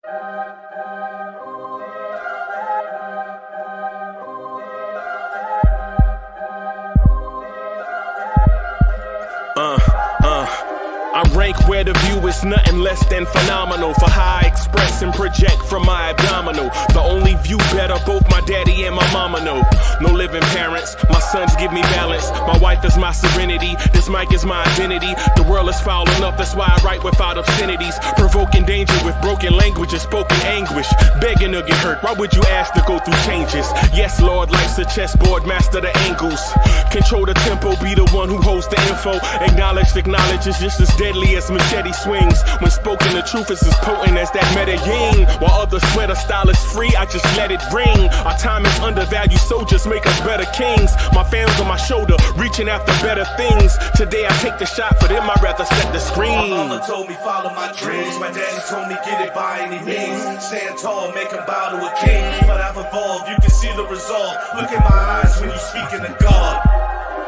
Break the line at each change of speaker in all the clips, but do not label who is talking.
I rank where the view is nothing less than phenomenal. For how I express and project from my abdominal. The only view better, both my daddy and my mama know. No living parents, my sons give me balance. My wife is my serenity, this mic is my identity. The world is foul enough, that's why I write without obscenities. Provoking danger with broken language and spoken anguish. Begging to get hurt, why would you ask to go through changes? Yes, Lord, life's a chessboard, master the angles. Control the tempo, be the one who holds the info. Acknowledge is just as deadly as machete swings. When spoken, the truth is as potent as that Medellin. While others swear the style is free, I just let it ring. Our time is undervalued, soldiers make us better kings. My fans on my shoulder, reaching after better things. Today I take the shot, for them I'd rather set the screen.
My mama told me follow my dreams. My daddy told me get it by any means. Stand tall, make him bow to a king. But I've evolved, you can see the resolve. Look in my eyes when you speaking to God.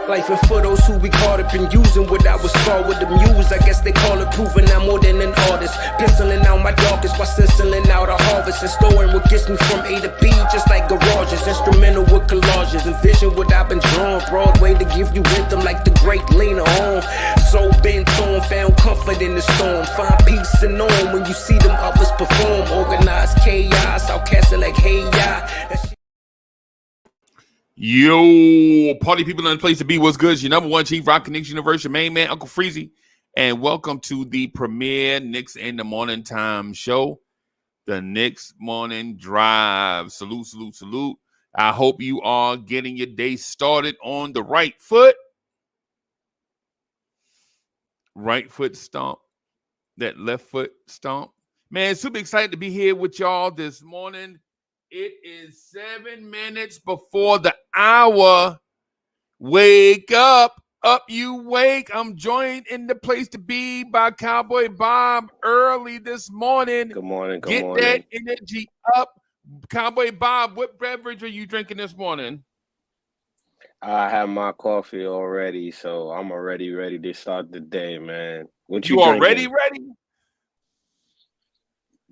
Life and for those who we caught up in using what I was taught with the muse. I guess they call it proving I'm more than an artist. Penciling out my darkest while stenciling out a harvest. And storing what gets me from A to B, just like garages. Instrumental with collages. Envision what I've been drawn. Broadway to give you rhythm like the great Lena Horne. So bent on, found comfort in the storm. Find peace and on when you see them others perform. Organized chaos, I'll cast it like hey ya.
Yo, party people in the place to be. What's good? It's your number one chief rock Knicks universe, your main man, Uncle Freezy. And welcome to the premier Knicks in the Morning Time show, the Knicks Morning Drive. Salute, salute, salute. I hope you are getting your day started on the right foot. Right foot stomp. That left foot stomp. Man, super excited to be here with y'all this morning. It is 7 minutes before the hour. Wake up. Up you wake. I'm joined in the place to be by Cowboy Bob early this morning.
Good morning. Good
Get
morning.
that energy up. Cowboy Bob, what beverage are you drinking this morning?
I have my coffee already, so I'm already ready to start the day, man. What
You already ready?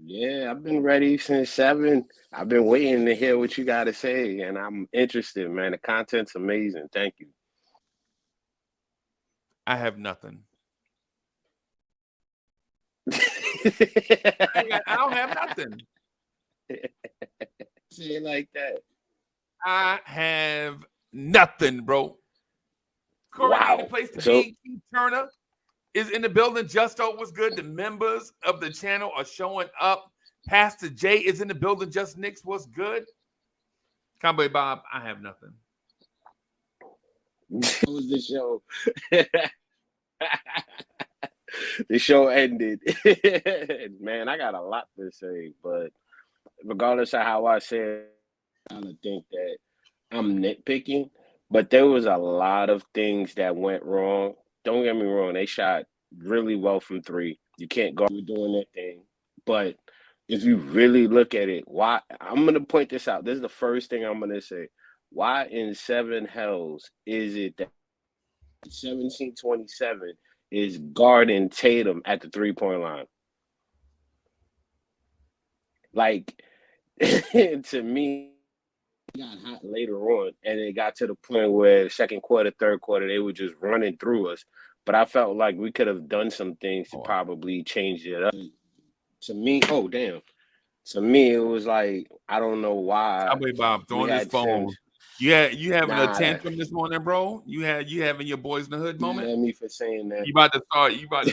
Yeah, I've been ready since 7. I've been waiting to hear what you got to say, and I'm interested, man. The content's amazing. Thank you.
I have nothing. I don't have nothing.
Say it like that.
I have nothing, bro. Corey,
Wow.
the place to
So-
be. Keith Turner is in the building. Justo was good. The members of the channel are showing up. Pastor Jay is in the building. Just Knicks was good. Cowboy Bob, I have nothing.
That was the show. The show ended. Man, I got a lot to say, but regardless of how I say it, I kind of think that I'm nitpicking, but there was a lot of things that went wrong. Don't get me wrong, they shot really well from 3. You can't go doing that thing. But if you really look at it, why I'm gonna point this out. This is the first thing I'm gonna say. Why in 7 hells is it that 1727 is guarding Tatum at the 3-point line? Like, to me, it got hot later on, and it got to the point where second quarter, third quarter, they were just running through us. But I felt like we could have done some things to probably change it up. To me, oh, damn. To me, it was like, I don't know why.
Cowboy Bob throwing his phone. You having a tantrum this morning, bro? You having your boys in the hood moment?
At me for saying that.
You about to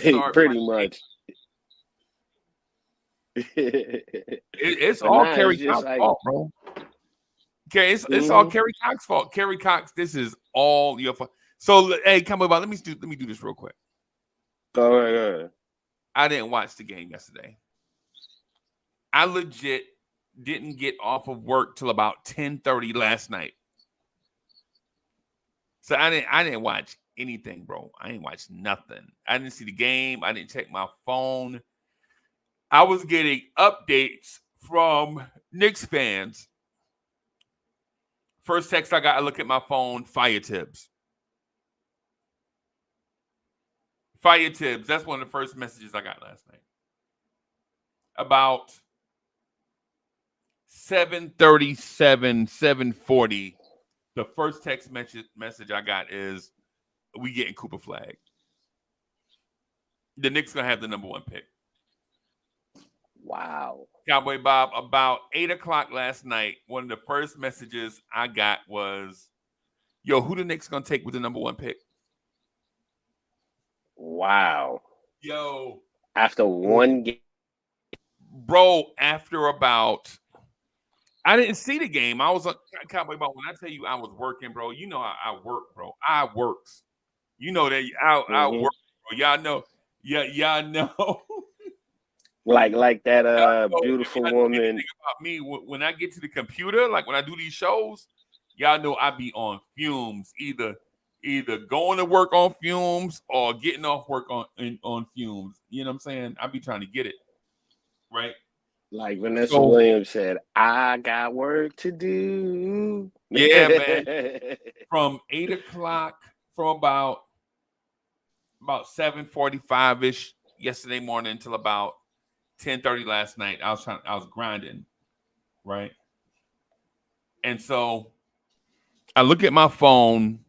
start
pretty much.
It's all Kerry Cox's fault, bro. Okay, it's all Kerry Cox's fault. Kerry Cox, this is all your fault. So, hey, come on, let me do this real quick.
Go ahead.
I didn't watch the game yesterday. I legit didn't get off of work till about 10:30 last night. So I didn't watch anything, bro. I didn't watch nothing. I didn't see the game. I didn't check my phone. I was getting updates from Knicks fans. First text I got, I look at my phone, Fire Tibbs. Fire Tibbs. That's one of the first messages I got last night. About 7:37, 7:40. The first text message I got is, we getting Cooper Flag. The Knicks going to have the number 1 pick.
Wow.
Cowboy Bob, about 8 o'clock last night, one of the first messages I got was, yo, who the Knicks going to take with the number 1 pick?
Wow.
Yo.
After one game.
Bro, after about, I didn't see the game. I was a Cowboy Bob. When I tell you I was working, bro, you know I work, bro. I works. You know that I work, bro. Y'all know. Yeah, y'all know.
Like that beautiful woman.
About me, when I get to the computer, like when I do these shows, y'all know I be on fumes. Either going to work on fumes or getting off work on fumes. You know what I'm saying? I be trying to get it right.
Like Vanessa Williams said, I got work to do.
Yeah, man. From 8 o'clock, from about 7:45-ish yesterday morning until about 10:30 last night, I was grinding, right? And so I look at my phone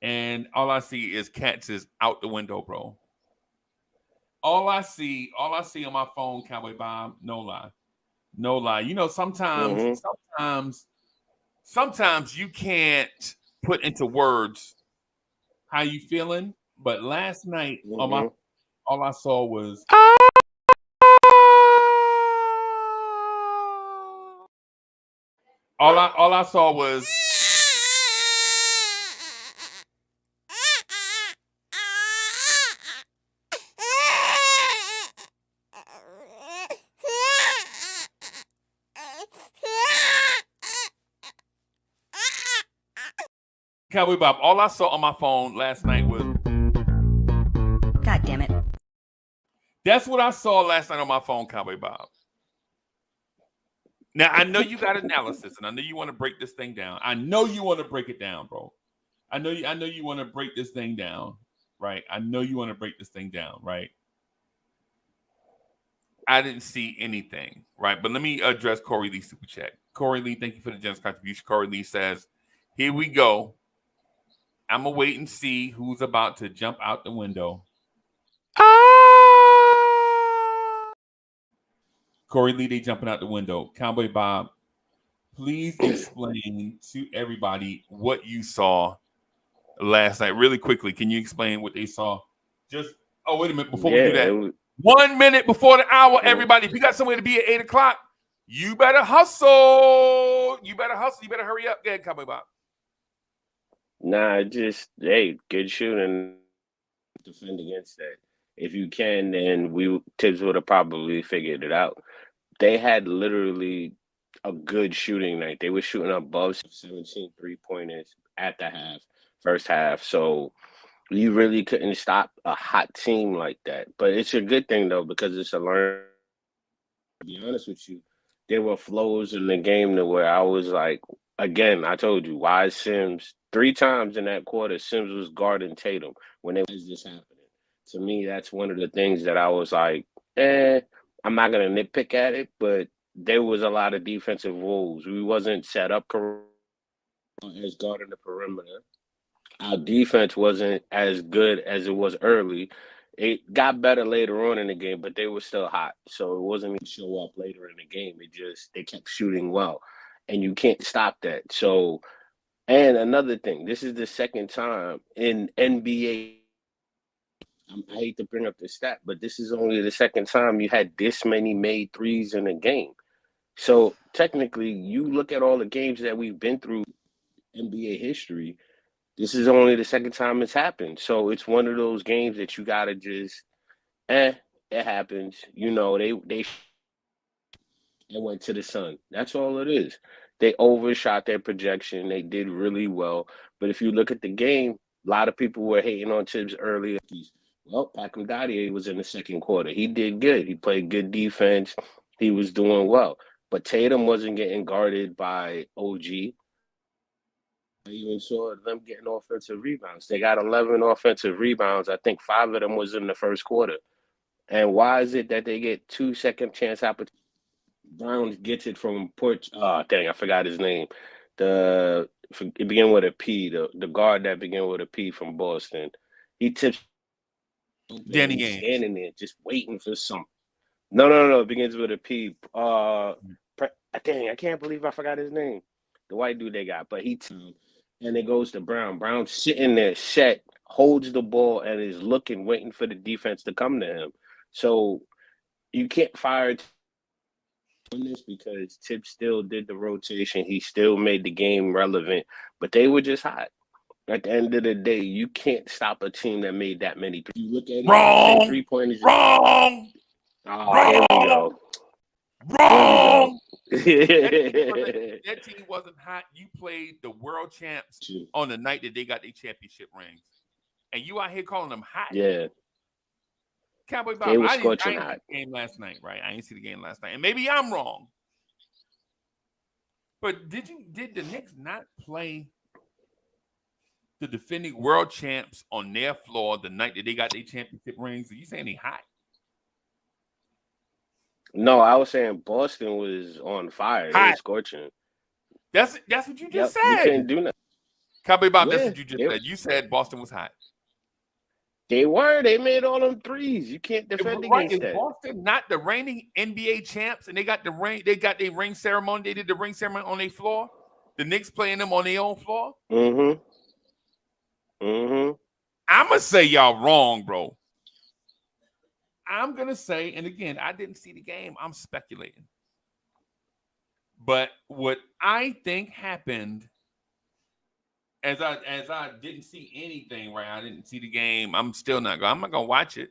and all I see is Cats is out the window, bro. All I see on my phone, Cowboy Bob, no lie. You know, sometimes you can't put into words how you feeling, but last night on my, all I saw was all I saw was Cowboy Bob. All I saw on my phone last night was,
God damn it.
That's what I saw last night on my phone, Cowboy Bob. Now, I know you got analysis, and I know you want to break this thing down. I know you want to break it down, bro. I know you want to break this thing down, right? I know you want to break this thing down, right? I didn't see anything, right? But let me address Corey Lee super chat. Corey Lee, thank you for the generous contribution. Corey Lee says, here we go. I'm going to wait and see who's about to jump out the window. Corey Lee, they jumping out the window. Cowboy Bob, please explain to everybody what you saw last night. Really quickly, can you explain what they saw? Wait a minute. Before we do that, 1 minute before the hour, everybody, if you got somewhere to be at 8 o'clock, you better hustle. You better hurry up. Go ahead, Cowboy Bob.
Nah, just, good shooting. Defend against that. If you can, then Tibbs would have probably figured it out. They had literally a good shooting night. They were shooting above 17 3-pointers at the first half. So you really couldn't stop a hot team like that. But it's a good thing, though, because it's a learn. To be honest with you, there were flows in the game to where I was like, again, I told you, why is Sims 3 times in that quarter, Sims was guarding Tatum when it was this happening. To me, that's one of the things that I was like, I'm not going to nitpick at it, but there was a lot of defensive woes. We wasn't set up correctly as guarding the perimeter. Our defense wasn't as good as it was early. It got better later on in the game, but they were still hot. So it wasn't going to show up later in the game. They kept shooting well, and you can't stop that. So, and another thing, this is the second time in NBA. I hate to bring up the stat, but this is only the second time you had this many made threes in a game. So technically, you look at all the games that we've been through NBA history, this is only the second time it's happened. So it's one of those games that you got to just, it happens. You know, they went to the sun. That's all it is. They overshot their projection. They did really well. But if you look at the game, a lot of people were hating on Tibbs earlier. Well, Pacom Dadier was in the second quarter. He did good. He played good defense. He was doing well. But Tatum wasn't getting guarded by OG. I even saw them getting offensive rebounds. They got 11 offensive rebounds. I think 5 of them was in the first quarter. And why is it that they get 2 second chance opportunities? Brown gets it from Port. Dang, I forgot his name. It began with a P. The guard that began with a P from Boston. He tips.
Danny
He's
Ainge.
standing there just waiting for something. No. It begins with a P. Dang, I can't believe I forgot his name. The white dude they got, but and it goes to Brown. Brown sitting there, set, holds the ball, and is looking, waiting for the defense to come to him. So you can't fire on this because Tip still did the rotation. He still made the game relevant, but they were just hot. At the end of the day, you can't stop a team that made that many. You look at it,
Wrong.
3-pointers.
Wrong.
Here we go.
Wrong. That team wasn't hot. You played the world champs on the night that they got their championship rings, and you out here calling them hot.
Yeah.
Cowboy Bob,
They were
I didn't
scorching
see
hot.
the game last night, right? I didn't see the game last night, and maybe I'm wrong. But did the Knicks not play the defending world champs on their floor the night that they got their championship rings? Are you saying they hot?
No, I was saying Boston was on fire. They were scorching.
That's what you just said.
You couldn't do nothing.
Cowboy Bob, that's
Yeah,
what you just said. You said Boston was hot.
They were. They made all them threes. You can't defend against that.
Boston not the reigning NBA champs, and they got the ring. They got their ring ceremony. They did the ring ceremony on their floor. The Knicks playing them on their own floor.
I'm
gonna say y'all wrong, bro. I'm gonna say, and again, I didn't see the game. I'm speculating, but what I think happened. As I didn't see anything, right? I didn't see the game. I'm not gonna watch it.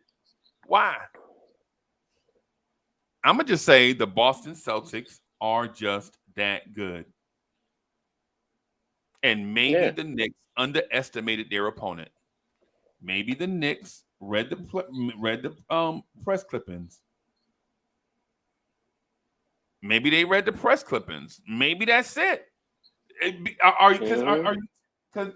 Why? I'm gonna just say the Boston Celtics are just that good, and maybe the Knicks underestimated their opponent. Maybe the Knicks read the press clippings. Maybe they read the press clippings. Maybe that's it. Are you? Because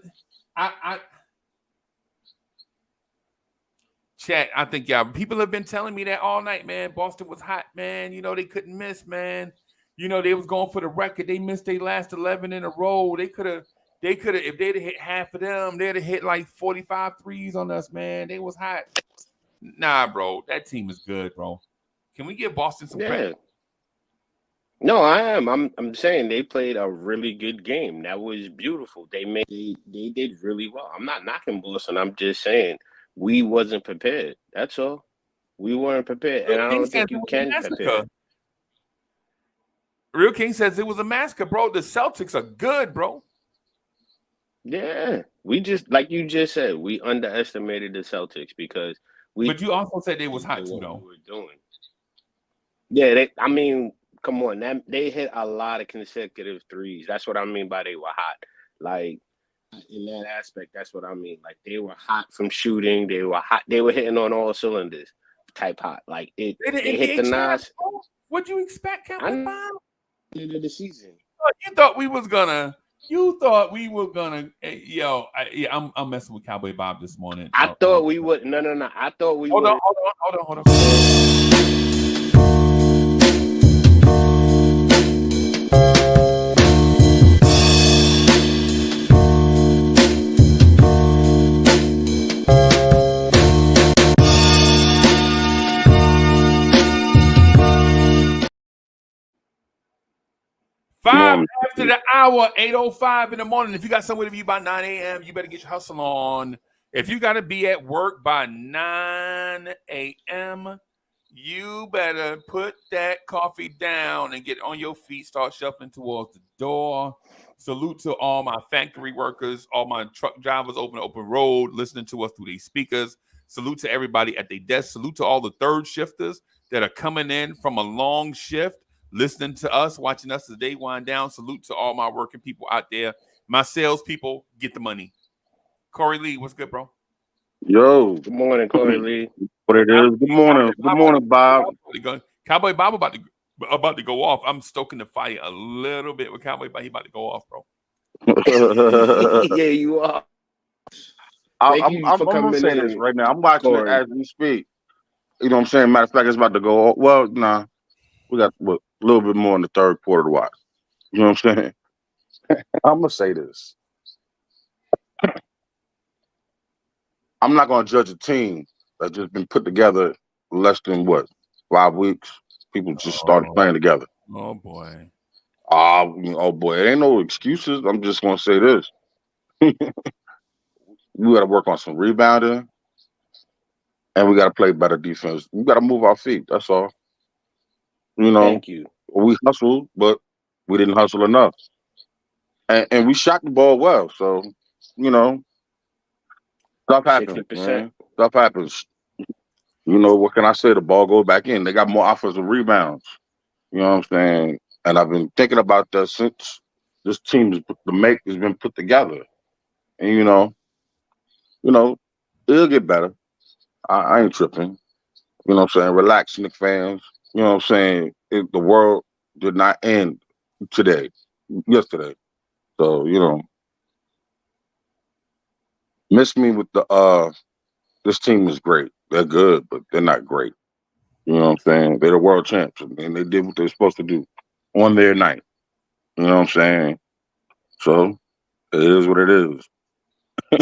Chat, I think people have been telling me that all night, man. Boston was hot, man. You know, they couldn't miss, man. You know, they was going for the record. They missed their last 11 in a row. They could have, if they'd have hit half of them, they'd have hit like 45 threes on us, man. They was hot. Nah, bro. That team is good, bro. Can we give Boston some credit?
No, I am. I'm saying they played a really good game. That was beautiful. They did really well. I'm not knocking Boston. I'm just saying we wasn't prepared. That's all. We weren't prepared, and I don't think you can prepare.
Real King says it was a massacre, bro. The Celtics are good, bro.
Yeah, we just like you just said, we underestimated the Celtics because we.
But you also said they was hot too, though.
We were doing. Yeah, I mean. Come on, they hit a lot of consecutive threes. That's what I mean by they were hot. Like in that aspect, that's what I mean. Like they were hot from shooting. They were hot. They were hitting on all cylinders. Type hot. Like they hit the nines.
What'd you expect, Captain Bob?
End of the season.
You thought we were gonna. I'm messing with Cowboy Bob this morning.
I thought we would. No. I thought we would.
Hold on. 5 after the hour, 8:05 in the morning. If you got somewhere to be by 9 a.m., you better get your hustle on. If you got to be at work by 9 a.m., you better put that coffee down and get on your feet, start shuffling towards the door. Salute to all my factory workers, all my truck drivers open road, listening to us through these speakers. Salute to everybody at their desk. Salute to all the third shifters that are coming in from a long shift, listening to us, watching us as the day wind down. Salute to all my working people out there. My sales people, get the money. Corey Lee, what's good, bro?
Yo.
Good morning, Corey Lee.
What it is? Good morning. Good morning, Bob.
Cowboy Bob about to go off. I'm stoking the fire a little bit with Cowboy Bob. He about to go off, bro.
Yeah, you are.
I'm going to say this right now. I'm watching it as we speak. You know what I'm saying? Matter of fact, it's about to go off. Well, nah. We got a little bit more in the third quarter to watch. You know what I'm saying? I'm gonna say this. I'm not gonna judge a team that's just been put together less than 5 weeks. People just started playing together.
Oh boy.
Oh boy, it ain't no excuses. I'm just gonna say this. We gotta work on some rebounding and we gotta play better defense. We gotta move our feet. That's all. You know,
Thank you.
we hustled, but we didn't hustle enough. And we shot the ball well. So, you know, stuff happens,
60%.
man. Stuff happens. You know, what can I say? The ball goes back in. They got more offensive rebounds. You know what I'm saying? And I've been thinking about that since this team has been put together. And it'll get better. I ain't tripping. You know what I'm saying? Relax, Knicks fans. You know what I'm saying? The world did not end yesterday. So, miss me with this team is great. They're good, but they're not great. You know what I'm saying? They're the world champs, and they did what they're supposed to do on their night. You know what I'm saying? So it is what it is.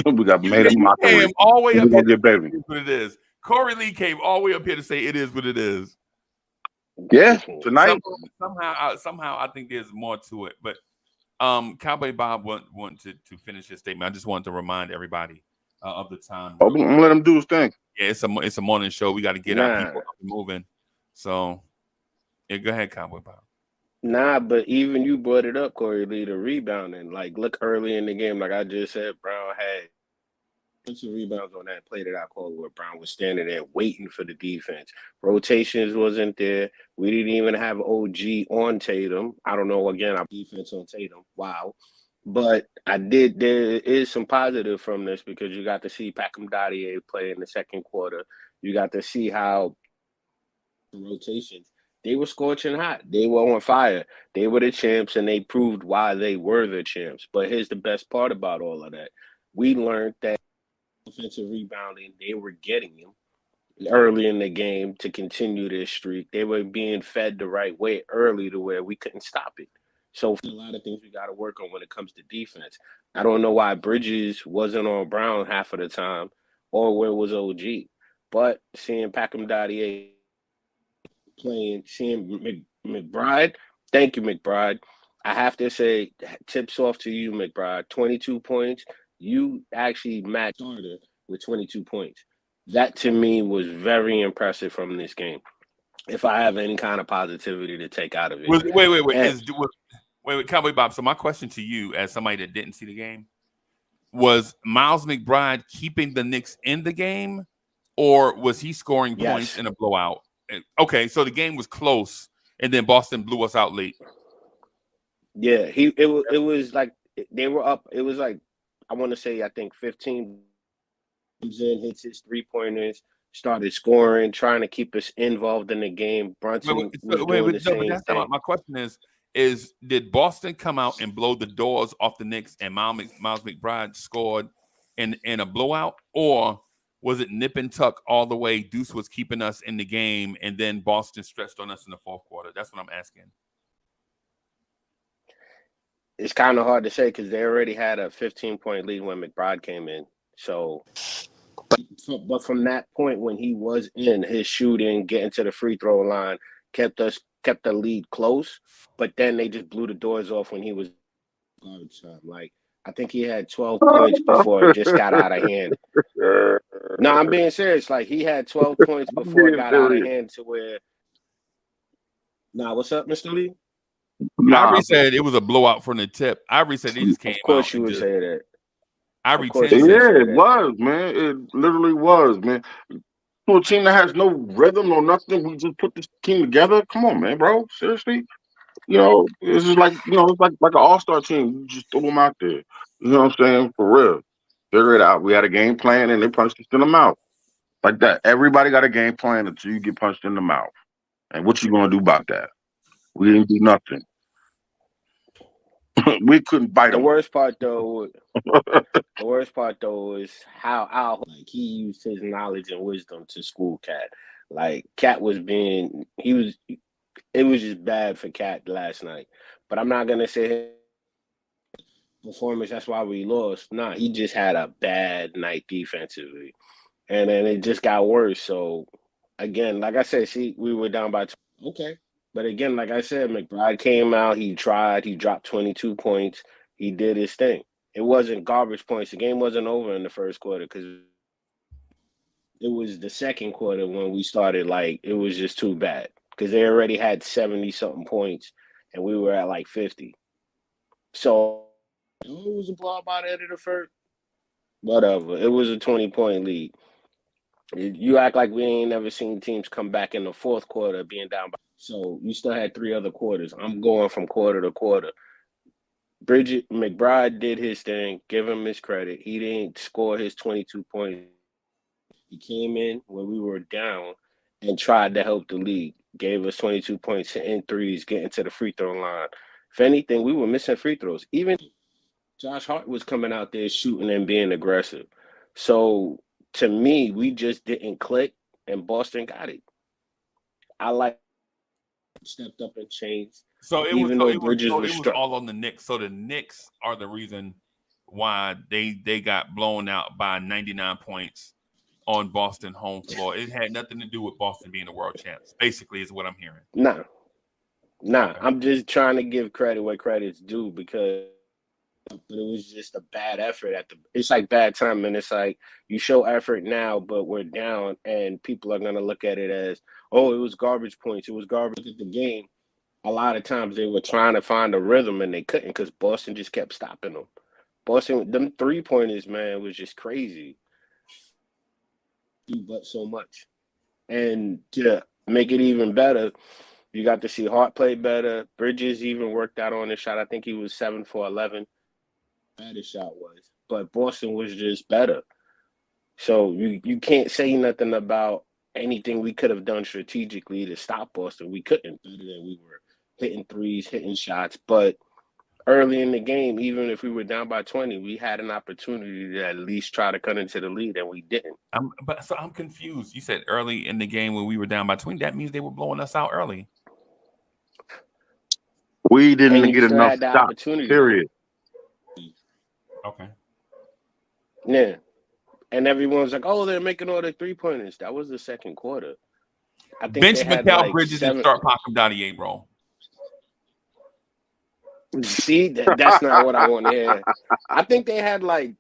We got made a mockery.
Came all the way up here.
Get baby.
What it is. Corey Lee came all the way up here to say it is what it is.
Yeah, tonight.
Somehow, I think there's more to it. But Cowboy Bob want to finish his statement. I just wanted to remind everybody of the time.
I'm gonna let him do his thing.
Yeah, it's a morning show. We got to get our people up and moving. So, yeah, go ahead, Cowboy Bob.
Nah, but even you brought it up, Corey Lee, the rebounding. Like, look early in the game, like I just said, Brown had bunch of rebounds on that play that I called where Brown was standing there waiting for the defense. Rotations wasn't there. We didn't even have OG on Tatum. I don't know, again, our defense on Tatum. Wow. But there is some positive from this because you got to see Packham Dadier play in the second quarter. You got to see how the rotations, they were scorching hot. They were on fire. They were the champs, and they proved why they were the champs. But here's the best part about all of that. We learned that offensive rebounding, they were getting him early in the game to continue this streak. They were being fed the right way early to where we couldn't stop it. So a lot of things we got to work on when it comes to defense. I don't know why Bridges wasn't on Brown half of the time or where was OG. But seeing Packham Dadier playing, seeing McBride, thank you, McBride. I have to say, tips off to you, McBride. 22 points. You actually matched Carter with 22 points. That, to me, was very impressive from this game. If I have any kind of positivity to take out of it.
Wait, Cowboy Bob. So my question to you, as somebody that didn't see the game, was Miles McBride keeping the Knicks in the game, or was he scoring points in a blowout? Okay, so the game was close, and then Boston blew us out late.
Yeah, it was like they were up. It was like, I want to say, I think 15 comes in, hits his 3-pointers, started scoring, trying to keep us involved in the game. Brunson was doing the same thing.
My question is did Boston come out and blow the doors off the Knicks and Miles McBride scored in a blowout, or was it nip and tuck all the way? Deuce was keeping us in the game, and then Boston stretched on us in the fourth quarter. That's what I'm asking.
It's kind of hard to say because they already had a 15-point lead when McBride came in. So, but from that point when he was in, his shooting, getting to the free throw line, kept the lead close. But then they just blew the doors off when he was garbage time. Like, I think he had 12 points before it just got out of hand. No, I'm being serious. Like, he had 12 points before it got out of hand to where. Nah, what's up, Mr. Lee?
Ivory said it was a blowout from the tip. Ivory said they just came out.
Of course you would say that.
Ivory
said it was, man. It literally was, man. To a team that has no rhythm or nothing, we just put this team together. Come on, man, bro. Seriously. It's just like, it's like an all-star team. You just throw them out there. You know what I'm saying? For real. Figure it out. We had a game plan and they punched us in the mouth. Like that. Everybody got a game plan until you get punched in the mouth. And what you gonna do about that? We didn't do nothing. We couldn't bite them.
The worst part though is how Al, like, he used his knowledge and wisdom to school Cat. Like, Cat was It was just bad for Cat last night. But I'm not gonna say performance. That's why we lost. Nah, he just had a bad night defensively, and then it just got worse. So again, like I said, see, we were down by okay. But again, like I said, McBride came out. He tried. He dropped 22 points. He did his thing. It wasn't garbage points. The game wasn't over in the first quarter because it was the second quarter when we started. Like it was just too bad because they already had 70 something points, and we were at like 50. So it was a blowout by the end of the first. Whatever. It was a 20-point lead. You act like we ain't never seen teams come back in the fourth quarter being down by. So you still had 3 other quarters. I'm going from quarter to quarter. Bridget McBride did his thing. Give him his credit. He didn't score his 22 points. He came in when we were down and tried to help the league. Gave us 22 points, hitting threes, getting to the free throw line. If anything, we were missing free throws. Even Josh Hart was coming out there shooting and being aggressive. So to me, we just didn't click, and Boston got it. I like stepped up and changed.
So it
Even
was,
though Bridges was struck.
all on the Knicks. So the Knicks are the reason why they got blown out by 99 points on Boston home floor. It had nothing to do with Boston being the world champs. Basically, is what I'm hearing.
Nah.
Okay.
I'm just trying to give credit where credit's due because but it was just a bad effort it's like bad time, and it's like you show effort now, but we're down, and people are gonna look at it as, oh, it was garbage points. It was garbage. Look at the game. A lot of times they were trying to find a rhythm and they couldn't because Boston just kept stopping them. Boston, them 3-pointers, man, was just crazy. But so much. And to make it even better, you got to see Hart play better. Bridges even worked out on his shot. I think he was 7 for 11. Bad his shot was. But Boston was just better. So you can't say nothing about anything we could have done strategically to stop Boston. We couldn't. Better than we were hitting threes, hitting shots. But early in the game, even if we were down by 20, we had an opportunity to at least try to cut into the lead, and we didn't.
I'm confused. You said early in the game when we were down by 20. That means they were blowing us out early.
We didn't get enough shots, period.
Okay.
Yeah. And everyone's like, oh, they're making all the 3-pointers. That was the second quarter. I think
bench
they had
Mikal
like
Bridges and start Pacom Dadier, bro.
See, that's not what I want to hear. I think they had like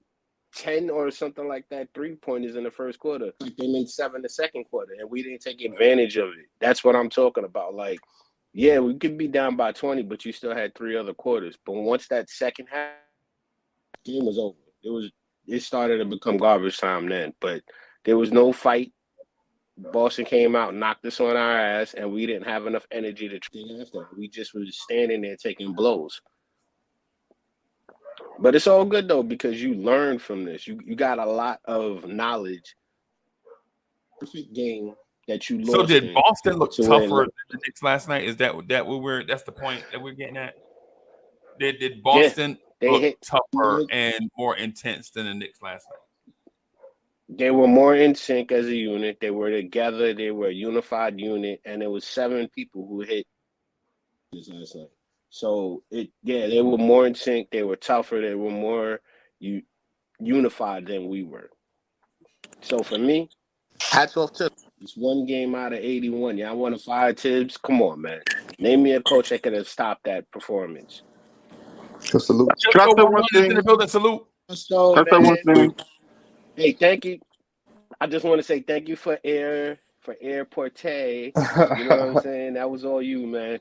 10 or something like that 3-pointers in the first quarter. Like they made 7 the second quarter, and we didn't take advantage of it. That's what I'm talking about. Like, yeah, we could be down by 20, but you still had 3 other quarters. But once that second half, game was over. It started to become garbage time then. But there was no fight. Boston came out, knocked us on our ass, and we didn't have enough energy to train after. We just was standing there taking blows. But it's all good though because you learn from this. You got a lot of knowledge. Perfect game that you lost.
So did Boston look tougher than the Knicks last night? Is that what that's the point that we're getting at? Did Boston look tougher and more intense than the Knicks last night?
They were more in sync as a unit. They were together. They were a unified unit, and it was 7 people who hit this last night. So they were more in sync. They were tougher. They were more unified than we were. So for me, hats off to it's 1 game out of 81. Y'all want to fire Tibbs? Come on, man. Name me a coach that could have stopped that performance.
Salute.
Can I say one thing? In the building, salute.
One thing.
Hey, thank you. I just want to say thank you for airporte. You know what I'm saying? That was all you, man.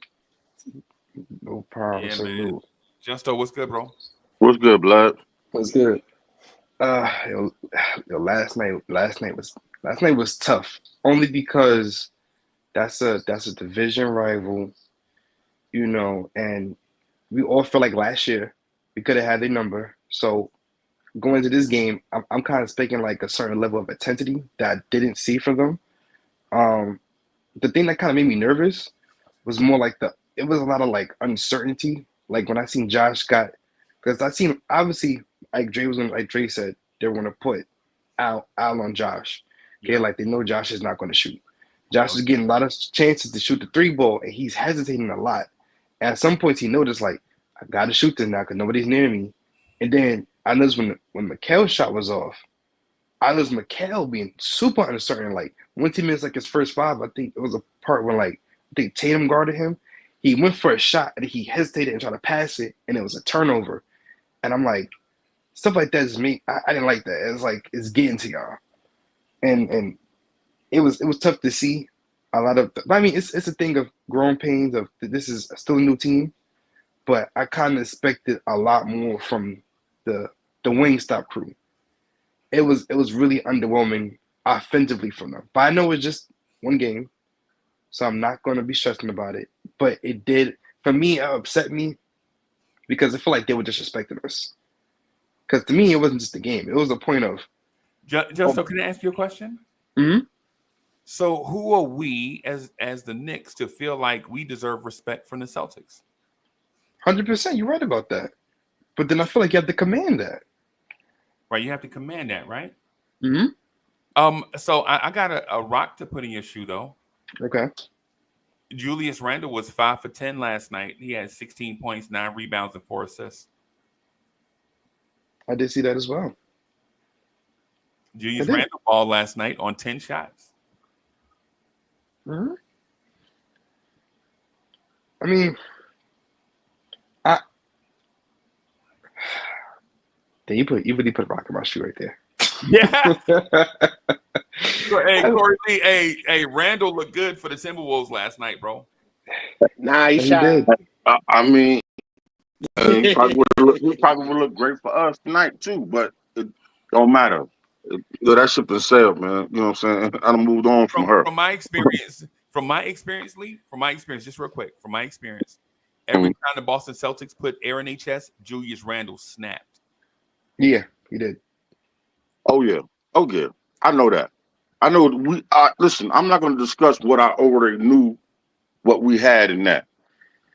No problem.
Yeah,
Salute.
man. Justo, what's good, bro?
What's good, blood?
What's good? Last night was tough. Only because that's a division rival, and we all feel like last year we could have had their number. So going into this game, I'm kind of expecting like a certain level of intensity that I didn't see from them. The thing that kind of made me nervous was more like it was a lot of like uncertainty. Like when I seen Josh because I seen obviously like Dre said they were gonna put Al on Josh. Okay, like they know Josh is not gonna shoot. Josh is getting a lot of chances to shoot the 3-ball, and he's hesitating a lot. And at some points, he noticed, like, I got to shoot this now because nobody's near me. And then I noticed when Mikal's shot was off, I noticed Mikal being super uncertain. Like, once he missed, like, his first 5, I think it was a part where, like, I think Tatum guarded him. He went for a shot, and he hesitated and tried to pass it, and it was a turnover. And I'm like, stuff like that is me. I didn't like that. It's like, it's getting to y'all. And it was tough to see a lot of. I mean, it's a thing of growing pains of this is still a new team, but I kind of expected a lot more from the Wingstop crew. It was really underwhelming offensively from them. But I know it's just one game, so I'm not going to be stressing about it. But it did, for me, it upset me because I feel like they were disrespecting us. Because to me, it wasn't just a game; it was a point of.
Just so, can I ask you a question?
Mm-hmm.
So, who are we as the Knicks to feel like we deserve respect from the Celtics?
100%, you're right about that. But then I feel like you have to command that.
Right, you have to command that, right?
Mm-hmm.
So I got a rock to put in your shoe, though.
Okay.
Julius Randle was 5 for 10 last night. He had 16 points, 9 rebounds, and 4 assists.
I did see that as well.
Julius Randle balled last night on 10 shots.
Mm-hmm. I mean, you really put a rock in my shoe right there.
Yeah. Hey, Corey Lee, hey, Randall looked good for the Timberwolves last night, bro.
Nah, he shot.
I mean, he probably would look great for us tonight too, but it don't matter. That ship has sailed, man. You know what I'm saying? I done moved on from her.
From my experience, Lee, just real quick, from my experience, every time the Boston Celtics put air in their chest, Julius Randle snapped.
Yeah, he did.
Oh yeah. I know that. I know listen, I'm not going to discuss what I already knew what we had in that.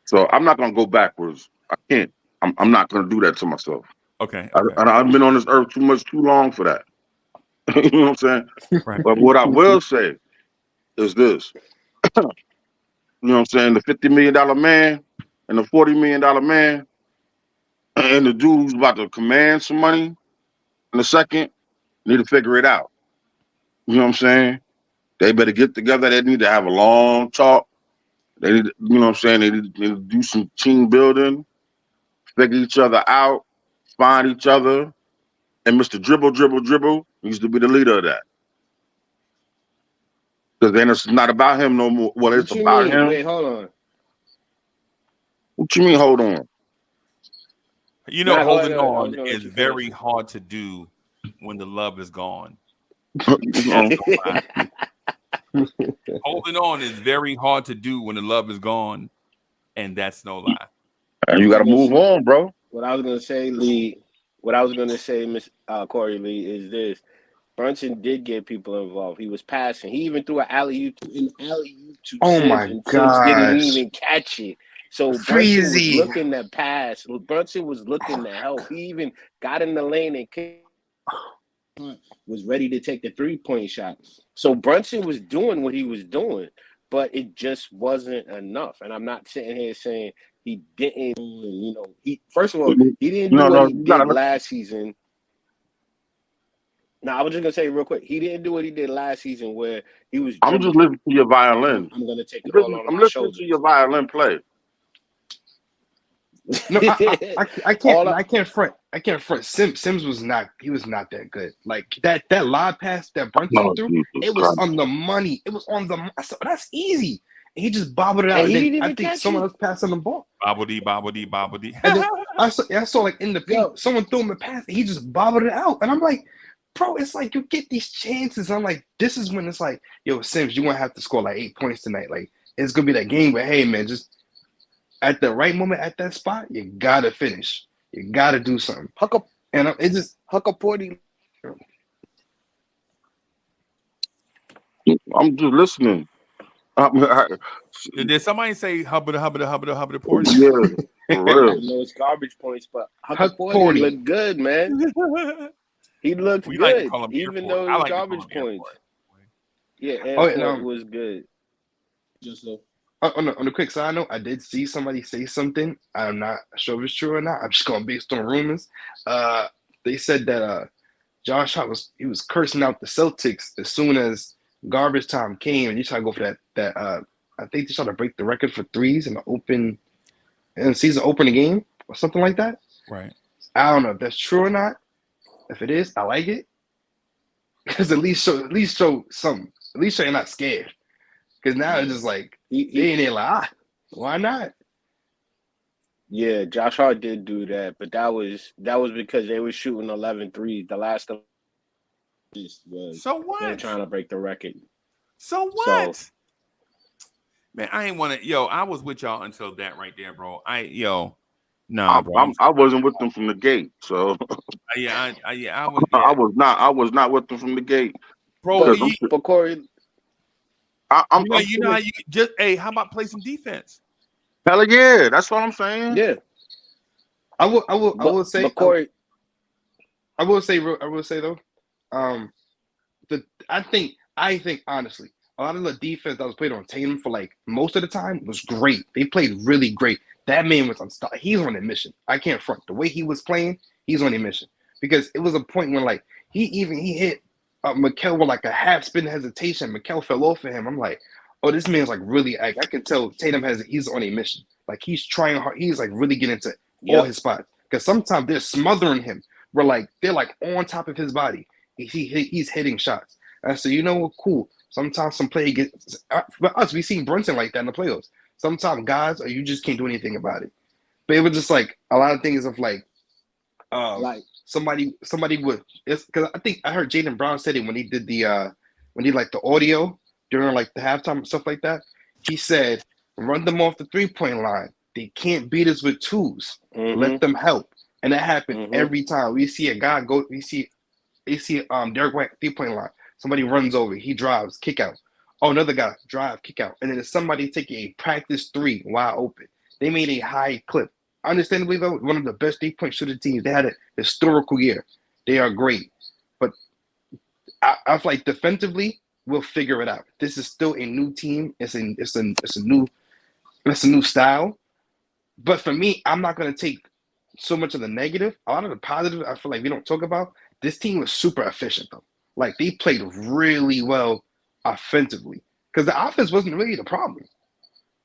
So I'm not going to go backwards. I can't. I'm not going to do that to myself.
Okay.
I've been on this earth too long for that. You know what I'm saying?
Right.
But what I will say is this. You know what I'm saying? The $50 million man and the $40 million man and the dude who's about to command some money in a second need to figure it out. You know what I'm saying? They better get together. They need to have a long talk. They need to, you know what I'm saying? They need to do some team building, figure each other out, find each other. And Mr. Dribble needs to be the leader of that. Because then it's not about him no more. Well, it's about him.
Wait, hold on.
What you mean, hold on?
You know, holding on is very hard to do when the love is gone. Holding on is very hard to do when the love is gone, and that's no lie.
And you got to move on, bro.
What I was going to say, Lee, Miss Corey Lee, is this. Brunson did get people involved. He was passing. He even threw an alley-oop to
oh
Sims,
my
and
God!
Sims didn't even catch it. So Brunson was looking to pass. Brunson was looking to help. He even got in the lane and was ready to take the 3-point shot. So Brunson was doing what he was doing, but it just wasn't enough. And I'm not sitting here saying he didn't. You know, first of all, he didn't do what he did last season. Now, I was just going to say real quick, he didn't do what he did last season where he was dribbling.
I'm just listening to your violin.
I'm going to take it all on
I'm
my
listening
shoulders.
to your violin play.
No, I can't front. Sims was not that good. Like that lob pass that Brunson threw, it was on the money. It was on the. That's easy. And he just bobbled it out. And then I think someone else passed on the ball.
Bobbledy.
And then I saw like in the paint, someone threw him a pass. And he just bobbled it out, and I'm like, bro, it's like you get these chances. I'm like, this is when it's like, yo, Sims, you're gonna have to score like 8 points tonight. Like it's gonna be that game where, hey man, just at the right moment at that spot, you gotta finish. You gotta do something. And it just Huckaporty.
I'm just listening.
Did somebody say hubba porty?
Yeah, for real.
I know it's garbage points, but Huckaporty looked good, man. He looked good, even though it was garbage points. Yeah,
Oh, and
airport was good.
Just so.
on the quick side note, I did see somebody say something. I'm not sure if it's true or not. I'm just going based on rumors. They said that Josh Hart was cursing out the Celtics as soon as garbage time came, and he tried to go for that. I think they tried to break the record for threes in the season opening game or something like that.
Right.
I don't know if that's true or not. If it is, I like it because at least show something. At least show you're not scared. Because now it's just like they ain't there like why not?
Yeah, Josh Hart did do that, but that was because they were shooting 11 threes. The last of was
So
they were
what?
trying to break the record.
So what? Man, I ain't want to. Yo, I was with y'all until that right there, bro. Nah, bro.
I wasn't with them from the gate, so
I
I was not with them from the gate,
bro.
But Corey,
I'm
You know how you just how about play some defense?
hell yeah, that's what I'm saying.
yeah,
I will say,
but Corey,
I will say though, I think honestly, a lot of the defense that was played on Tatum for like most of the time was great. They played really great. That man was unstoppable. He's on a mission. I can't front. The way he was playing, he's on a mission. Because it was a point when like he hit Mikal with like a half spin hesitation. Mikal fell off of him. I'm like, oh, this man's like really. I can tell Tatum he's on a mission. Like he's trying hard. He's like really getting to all his spots. Because sometimes they're smothering him. Where like they're like on top of his body. He's hitting shots. And so you know what? Cool. Sometimes some play gets for us. We seen Brunson like that in the playoffs. Sometimes guys, you just can't do anything about it. But it was just like a lot of things of like somebody would. It's because I think I heard Jaylen Brown said it when he did the audio during like the halftime stuff like that. He said, "Run them off the 3-point line. They can't beat us with twos. Let them help." And that happened every time. We see a guy go. We see Derek White 3-point line. Somebody runs over. He drives, kick out. Oh, another guy drive, kick out. And then there's somebody taking a practice 3 wide open. They made a high clip. Understandably, though, one of the best 3-point shooting teams. They had a historical year. They are great. But I feel like defensively, we'll figure it out. This is still a new team. It's a new style. But for me, I'm not going to take so much of the negative. A lot of the positive, I feel like we don't talk about. This team was super efficient, though. Like, they played really well offensively. Because the offense wasn't really the problem.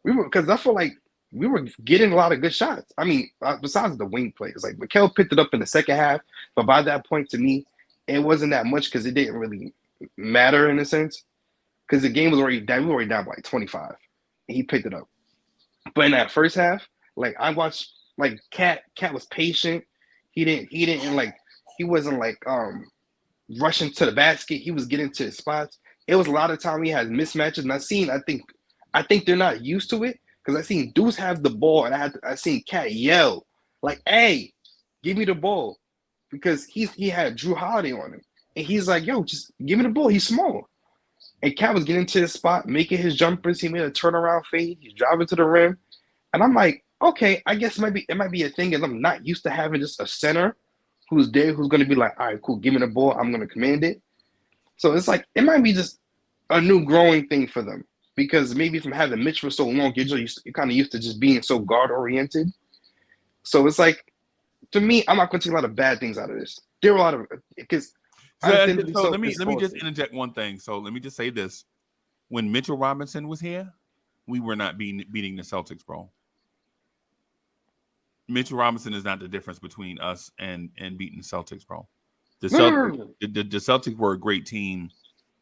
Because I feel like we were getting a lot of good shots. I mean, besides the wing plays. Like, Mikal picked it up in the second half. But by that point, to me, it wasn't that much because it didn't really matter in a sense. Because the game was already down. We were already down by like 25. And he picked it up. But in that first half, like, I watched, like, Cat was patient. He wasn't like rushing to the basket. He was getting to his spots. It was a lot of time he had mismatches, and I think they're not used to it because I seen Deuce have the ball, and I seen Cat yell like, "Hey, give me the ball," because he had Drew Holiday on him, and he's like, "Yo, just give me the ball." He's small, and Cat was getting to his spot, making his jumpers. He made a turnaround fade. He's driving to the rim, and I'm like, okay, I guess it might be a thing, and I'm not used to having just a center who's there, who's going to be like, all right, cool, give me the ball, I'm going to command it. So it's like, it might be just a new growing thing for them because maybe from having Mitch for so long, you're kind of used to just being so guard-oriented. So it's like, to me, I'm not going to take a lot of bad things out of this. There are a lot of, because
let me just interject one thing. So let me just say this. When Mitchell Robinson was here, we were not beating the Celtics, bro. Mitchell Robinson is not the difference between us and beating the Celtics, bro. The Celtics were a great team,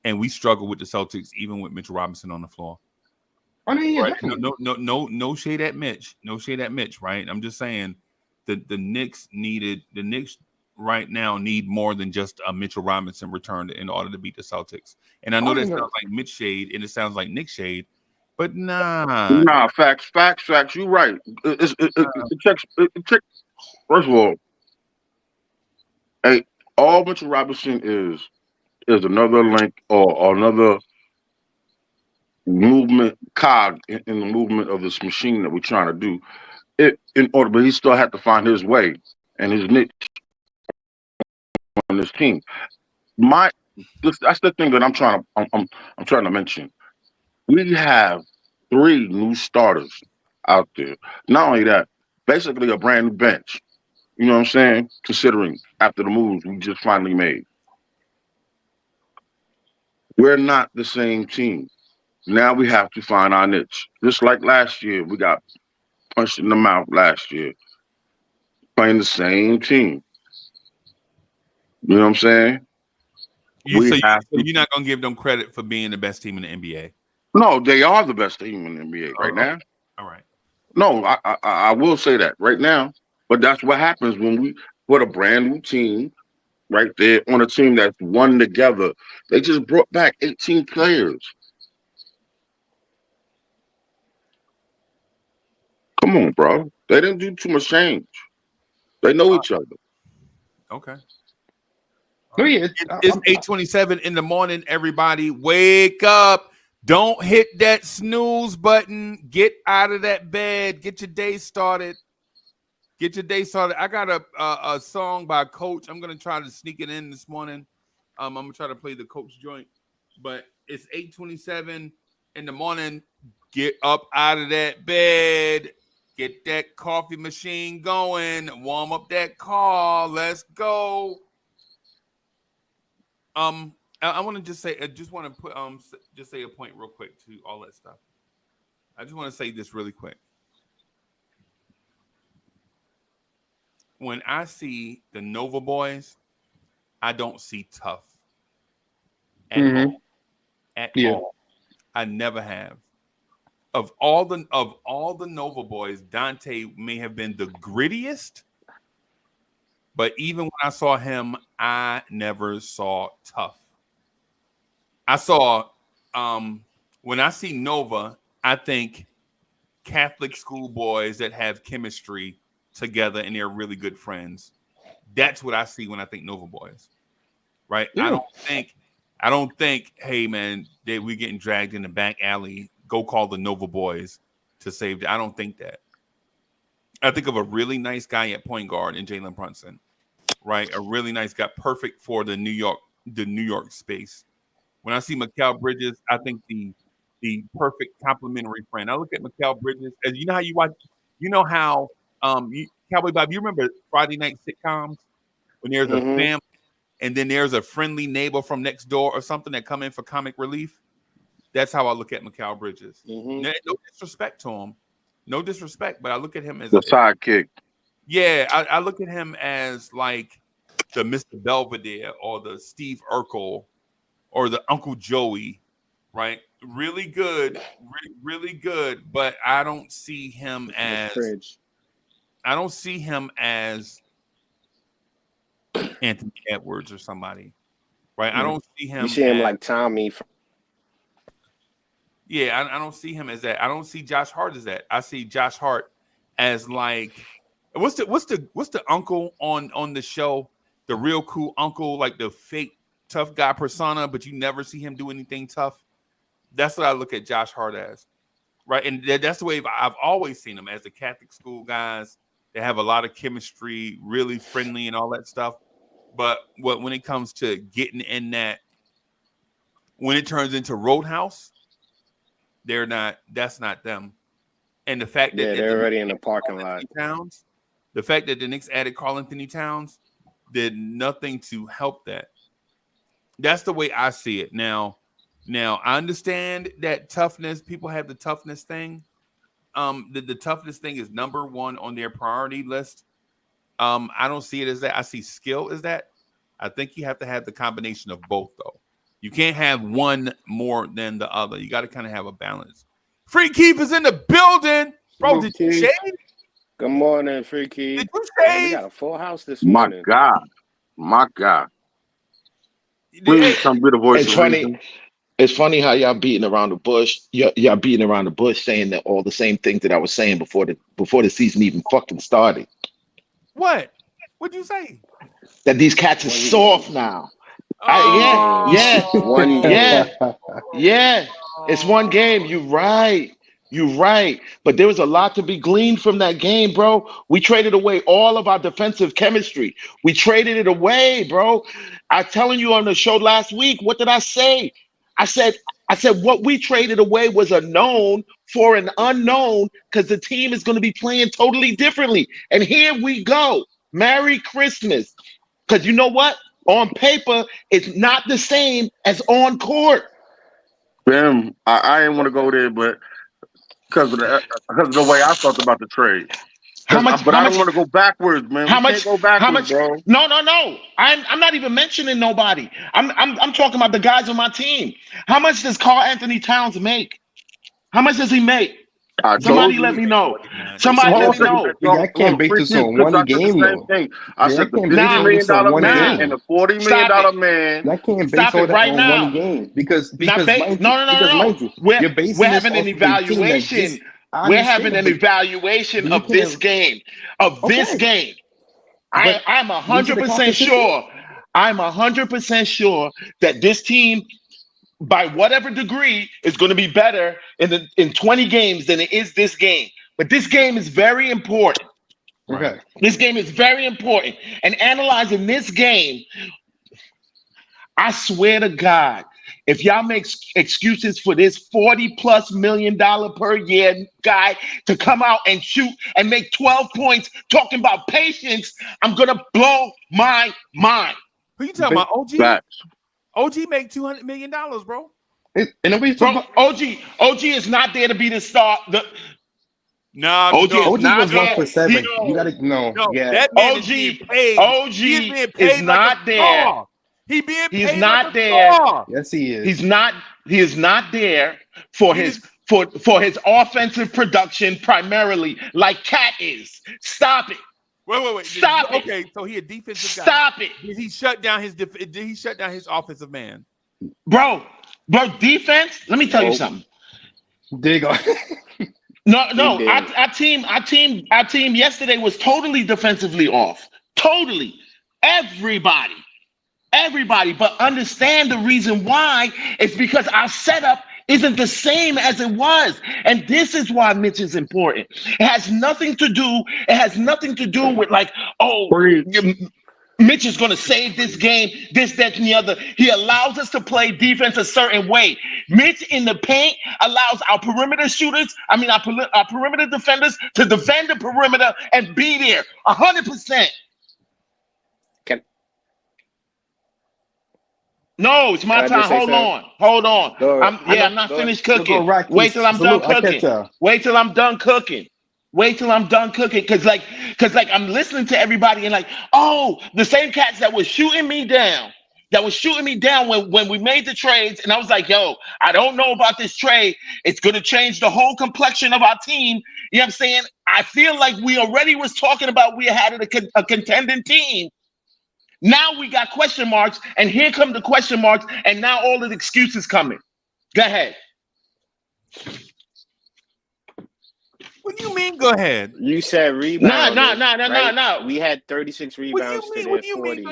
and we struggled with the Celtics even with Mitchell Robinson on the floor.
I mean, yeah,
right? No shade at Mitch. No shade at Mitch, right? I'm just saying the Knicks right now need more than just a Mitchell Robinson return in order to beat the Celtics. And I know that sounds like Mitch shade and it sounds like Nick shade. But nah,
facts. You're right. It checks. First of all, all Mitchell Robinson is another link or another movement cog in the movement of this machine that we're trying to do. But he still had to find his way and his niche on this team. that's the thing that I'm trying to mention. We have 3 new starters out there. Not only that, basically a brand new bench. You know what I'm saying? Considering after the moves we just finally made, we're not the same team. Now we have to find our niche. Just like last year, we got punched in the mouth last year, playing the same team. You know what I'm saying? We have
So
to.
you're not gonna give them credit for being the best team in the NBA.
No, they are the best team in the NBA
Oh,
right now.
all right.
No, I will say that right now. But that's what happens when we put a brand new team right there on a team that's won together. They just brought back 18 players. Come on, bro. They didn't do too much change. They know each other.
Okay.
No, yeah,
It's 8:27 in the morning. Everybody, wake up! Don't hit that snooze button. Get out of that bed. Get your day started. Get your day started. I got a song by Coach. I'm gonna try to sneak it in this morning. I'm gonna try to play the Coach joint, but it's 8:27 in the morning. Get up out of that bed. Get that coffee machine going. Warm up that car. Let's go. I want to just say, I just want to put just say a point real quick to all that stuff. I just want to say this really quick. When I see the Nova boys, I don't see tough at all. At all. I never have. Of all the Nova boys, Dante may have been the grittiest, but even when I saw him, I never saw tough. I saw when I see Nova, I think Catholic school boys that have chemistry together and they're really good friends. That's what I see when I think Nova boys. Right?
Yeah.
I don't think, hey man, we getting dragged in the back alley. Go call the Nova boys to save. I don't think that. I think of a really nice guy at point guard in Jalen Brunson. Right? A really nice guy, perfect for the New York space. When I see Mikal Bridges, I think the perfect complementary friend. I look at Mikal Bridges as you know how you watch, you know how Cowboy Bob, you remember Friday night sitcoms when there's a family and then there's a friendly neighbor from next door or something that come in for comic relief. That's how I look at Mikal Bridges. No disrespect to him, no disrespect, but I look at him as
the sidekick.
Yeah, I look at him as like the Mr. Belvedere or the Steve Urkel or the Uncle Joey, right? Really good, really good, but I don't see him as Anthony Edwards or somebody, right? I don't see him.
You see him like Tommy.
Yeah, I don't see him as that. I don't see Josh Hart as that. I see Josh Hart as like what's the uncle on the show, the real cool uncle, like the fake tough guy persona, but you never see him do anything tough. That's what I look at Josh Hart as, right? And that's the way I've always seen him, as the Catholic school guys. They have a lot of chemistry, really friendly and all that stuff. But when it comes to getting in that, when it turns into Roadhouse, they're not. That's not them. And the fact that
they're already in the parking lot.
The fact that the Knicks added Karl-Anthony Towns did nothing to help that. That's the way I see it. Now I understand that toughness. People have the toughness thing. The toughness thing is number one on their priority list. I don't see it as that. I see skill as that. I think you have to have the combination of both, though. You can't have one more than the other. You got to kind of have a balance. Free Keith is in the building. Bro, did you shave?
Good morning, Free Keith.
Did you shave?
We got a full house this morning.
My God. Please come get a voice.
It's funny. It's funny how y'all beating around the bush. Y'all beating around the bush, saying that all the same things that I was saying before the season even fucking started.
What? What'd you say?
That these cats are soft now. Yeah. It's one game. You're right. But there was a lot to be gleaned from that game, bro. We traded away all of our defensive chemistry. We traded it away, bro. I'm telling you on the show last week, what did I say? I said what we traded away was a known for an unknown because the team is going to be playing totally differently. And here we go. Merry Christmas. Because you know what? On paper, it's not the same as on court.
Damn, I didn't want to go there, but because of the way I felt about the trade. But I don't want to go backwards, man. We can't go backwards, bro.
No. I'm not even mentioning nobody. I'm talking about the guys on my team. How much does Karl Anthony Towns make? How much does he make? Somebody let me know. Somebody let me know.
I can't base this on one game, though.
I said the $50 million man and the $40 million man.
I can't base all that on one game because
no. We're having an evaluation. We're having an evaluation of this game. I'm 100% sure. I'm 100% sure that this team, by whatever degree, is going to be better in 20 games than it is this game. But this game is very important.
Okay.
This game is very important. And analyzing this game, I swear to God, if y'all make excuses for this $40+ million per year guy to come out and shoot and make 12 points talking about patience, I'm going to blow my mind.
Who you talking about, OG?
Facts.
OG make $200 million, bro.
OG is not there to be the star.
OG was 1 for 7. You gotta know. Yeah.
That man is being paid.
OG is not there. He's not there.
Yes, he is.
He is not there for his offensive production primarily, like Cat is. Stop it.
Wait.
Stop it.
Okay, so he a defensive guy.
Stop it.
Did he shut down his offensive man?
Bro, defense. Let me tell you something.
There you go.
No. Our team yesterday was totally defensively off. Totally. Everybody. But understand the reason why. It's because our setup isn't the same as it was. And this is why Mitch is important. It has nothing to do with like, Mitch is going to save this game, this, that, and the other. He allows us to play defense a certain way. Mitch in the paint allows our perimeter our perimeter defenders to defend the perimeter and be there 100%. No, it's my time. Hold on. I'm not finished cooking. Wait till I'm done cooking. Cause I'm listening to everybody and like, the same cats that was shooting me down when we made the trades. And I was like, yo, I don't know about this trade. It's going to change the whole complexion of our team. You know what I'm saying? I feel like we already was talking about we had a contending team. Now we got question marks, and here come the question marks, and now all the excuses coming. Go ahead.
What do you mean, go ahead?
You said rebound.
No.
We had 36 rebounds.
What do you mean,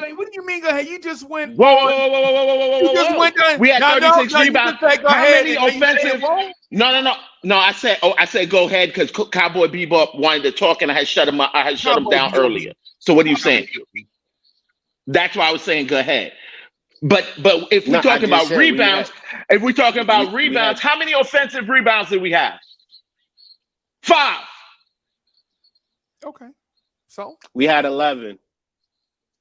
go ahead? You just went.
Whoa.
You just went down.
We had 36 rebounds. How many offensive? No. I said go ahead because Cowboy Bebop wanted to talk, and I had shut him down earlier. So what are you saying? That's why I was saying go ahead. But if we're talking about rebounds, how many offensive rebounds did we have? 5.
Okay. So
we had 11.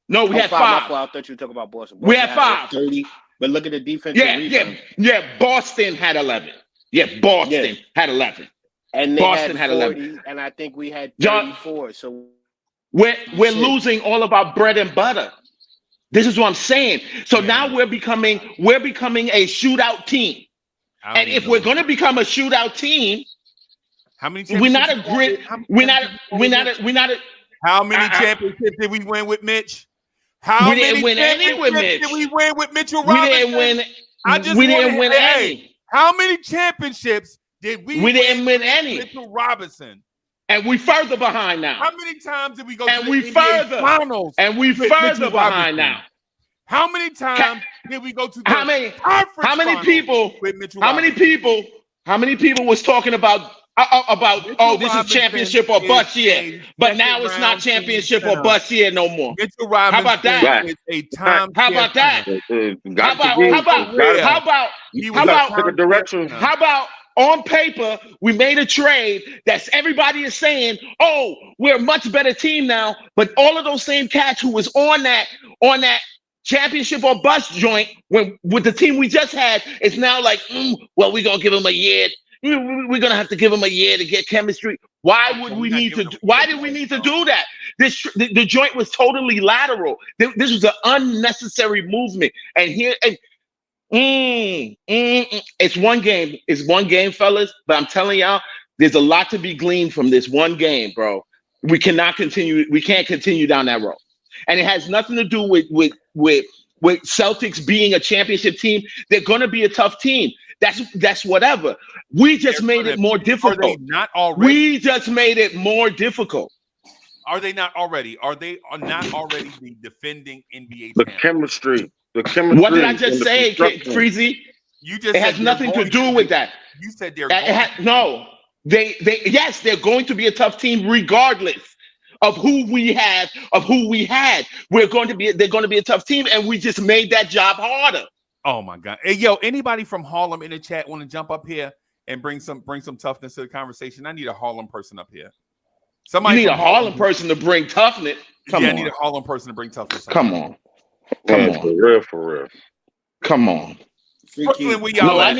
No, we had 5.
I thought you were talking about Boston.
We had 5.
30. But look at the defensive rebounds.
Yeah. Boston had 11. Had 11.
And Boston had 11. And I think we had 34. So
we're losing all of our bread and butter. This is what I'm saying. So now we're becoming a shootout team. And if we're going to become a shootout team,
how many?
We're not a grit. We're not.
How many championships did we win with Mitch?
We didn't win any with Mitch.
Did we win with Mitchell Robinson?
We didn't win any.
How many championships did we?
We didn't win any.
Mitchell Robinson.
And we further behind now.
How many times did we go
and
to
we
the
further
finals?
And we further behind now.
How many times did we go to the
How many people was talking about about this is championship or bust year, but now it's not championship or bust year no more.
Mitchell
How about that?
Is a time.
How about that? How about on paper, we made a trade that's everybody is saying, oh, we're a much better team now. But all of those same cats who was on that championship or bust joint with the team we just had is now like, well, we're going to give them a year. We're going to have to give them a year to get chemistry. Why did we need to do that? The joint was totally lateral. This was an unnecessary movement. And here, it's one game. It's one game, fellas. But I'm telling y'all, there's a lot to be gleaned from this one game, bro. We can't continue down that road. And it has nothing to do with Celtics being a championship team. They're going to be a tough team. That's whatever. We just made it more difficult.
Are they not already?
We just made it more difficult.
Are they not already? Are they not already the defending NBA
the
champions?
The chemistry.
What did I just say, Freezy?
You just
it has nothing to do with that.
You said they're
no. Yes, they're going to be a tough team regardless of who we had. They're going to be a tough team, and we just made that job harder.
Oh my God. Hey, yo, anybody from Harlem in the chat want to jump up here and bring some toughness to the conversation? I need a Harlem person up here.
Somebody need a Harlem person to bring toughness.
I need a Harlem person to bring toughness.
Come on.
For real.
Come on.
Brooklyn, where y'all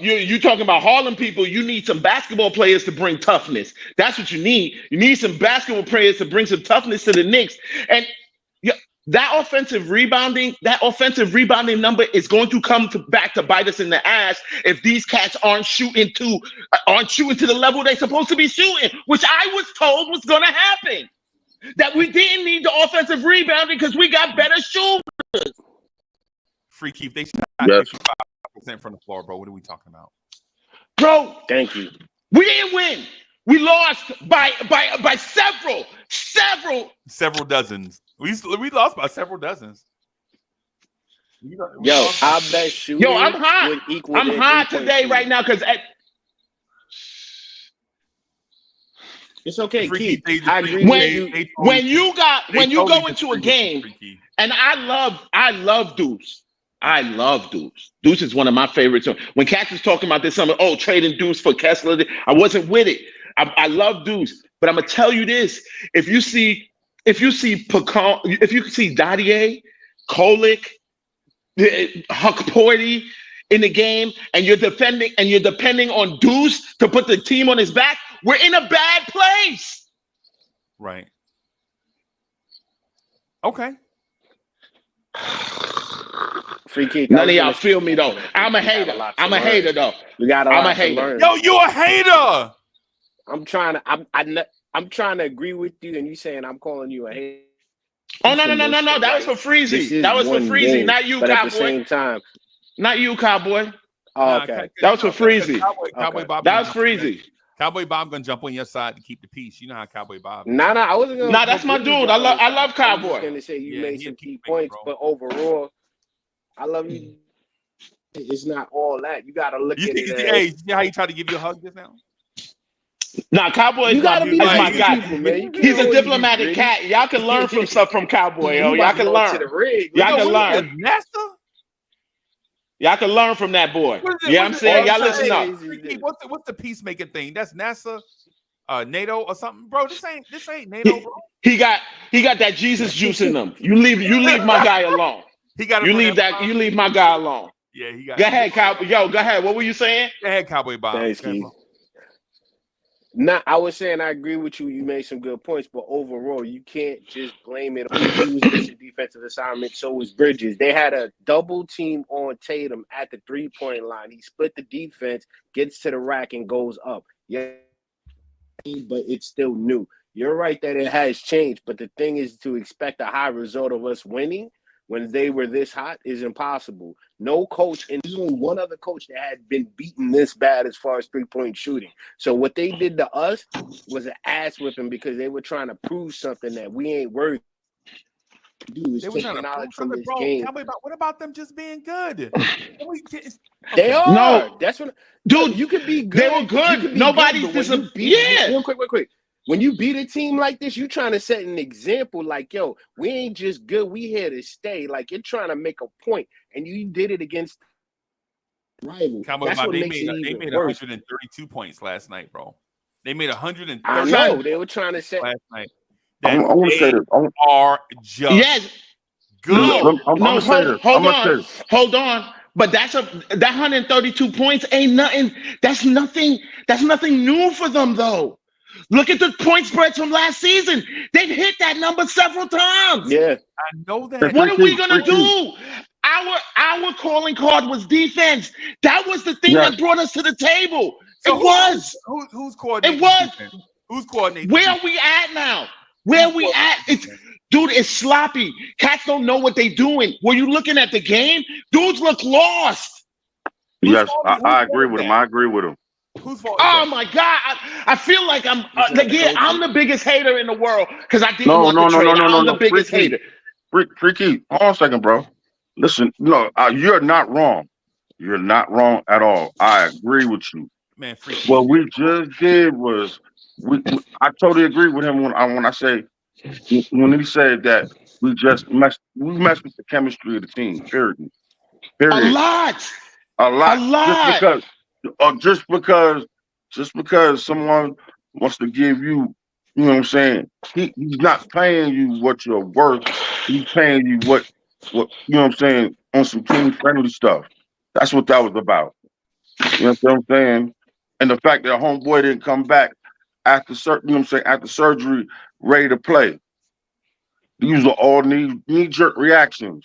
you talking about Harlem people. You need some basketball players to bring toughness. That's what you need. You need some basketball players to bring some toughness to the Knicks. And that offensive rebounding number is going to come back to bite us in the ass if these cats aren't shooting to the level they're supposed to be shooting, which I was told was going to happen. That we didn't need the offensive rebounding because we got better shooters.
Free Keith, they shot 55% from the floor, bro. What are we talking about?
Bro,
thank you.
We didn't win. We lost by several
dozens. We lost by several dozens.
I bet shooting.
Yo, I'm hot. I'm hot today right now because
it's okay, Keith.
I agree when you go into a game, and I love Deuce. I love Deuce. Deuce is one of my favorites. When Cass is talking about this summer, trading Deuce for Kessler, I wasn't with it. I love Deuce, but I'm gonna tell you this: if you see Pecan, if you see Dadier, Kolick, Huck Porty in the game, and you're depending on Deuce to put the team on his back, we're in a bad place.
Right. Okay.
Free kick.
None of y'all feel me though. I'm a hater. I'm a hater though.
We got a lot to learn.
Yo, you a hater.
I'm trying to agree with you, and you saying I'm calling you a hater.
Oh no! That was for Freezy. That was for Freezy, not you,
but
Cowboy.
At the same time,
not you, Cowboy.
Oh, okay.
That was for Freezy.
Cowboy Bob.
That was Freezy.
Cowboy Bob gonna jump on your side to keep the peace. You know how Cowboy Bob.
Nah, I wasn't gonna.
Nah, that's my dude. I love Cowboy.
I was gonna say you made some key points, but overall, I love you. It's not all that. You gotta look at it.
Hey, you see how he tried to give you a hug just now?
Nah, Cowboy is my guy. He's a diplomatic cat. Y'all can learn from stuff from Cowboy, yo. Y'all can learn. Y'all can learn. Y'all can learn from that boy. Yeah, I'm saying y'all listen up.
What's the peacemaking thing? That's NASA, NATO or something, bro. This ain't NATO, bro.
He got that Jesus juice in him. You leave my guy alone. You leave my guy alone.
Yeah, he got.
Go ahead, Cowboy. Yo, go ahead. What were you saying?
Go ahead, Cowboy Bob.
Thanks, Keith. I was saying I agree with you. You made some good points, but overall, you can't just blame it on Hughes. It's a defensive assignment. So was Bridges. They had a double team on Tatum at the 3-point line. He split the defense, gets to the rack, and goes up. Yeah, but it's still new. You're right that it has changed, but the thing is to expect a high result of us winning when they were this hot is impossible. No coach, and there's only one other coach that had been beaten this bad as far as 3-point shooting. So what they did to us was an ass whipping because they were trying to prove something that we ain't worthy. Dude,
They were trying to prove something, bro. What about them just being good?
They are.
No,
That's what,
dude.
You could be good.
They were good. Nobody's
Real quick. When you beat a team like this, you trying to set an example. Like, yo, we ain't just good. We here to stay. Like, you're trying to make a point, and you did it against rival. That's what makes it even
made
worse.
132 points last night, bro. They made 130.
I know they were trying to set
last night.
I want to say this.
Are just good.
Hold on. But that 132 points ain't nothing. That's nothing new for them, though. Look at the point spreads from last season. They've hit that number several times.
Yeah,
I know that.
What are we gonna do? Our calling card was defense. That was the thing that brought us to the table. So
who's coordinating?
It was.
Defense? Who's coordinating?
Where are we at now? Where we at? It's sloppy. Cats don't know what they're doing. Were you looking at the game? Dudes look lost.
Yes, I agree with him. I agree with him.
Whose fault?
Oh my God! I feel like I'm the biggest hater in the world because I didn't want the trade. I'm the biggest hater.
Freaky, hold on a second, bro. Listen, you're not wrong. You're not wrong at all. I agree with you.
Man, Freaky.
What we just did was I totally agree with him when I say when he said that we messed with the chemistry of the team. Period.
A lot.
Just because someone wants to give you, you know what I'm saying? He's not paying you what you're worth. He's paying you what you know what I'm saying on some team friendly stuff. That's what that was about. You know what I'm saying? And the fact that homeboy didn't come back after after surgery, ready to play. These are all knee-jerk reactions.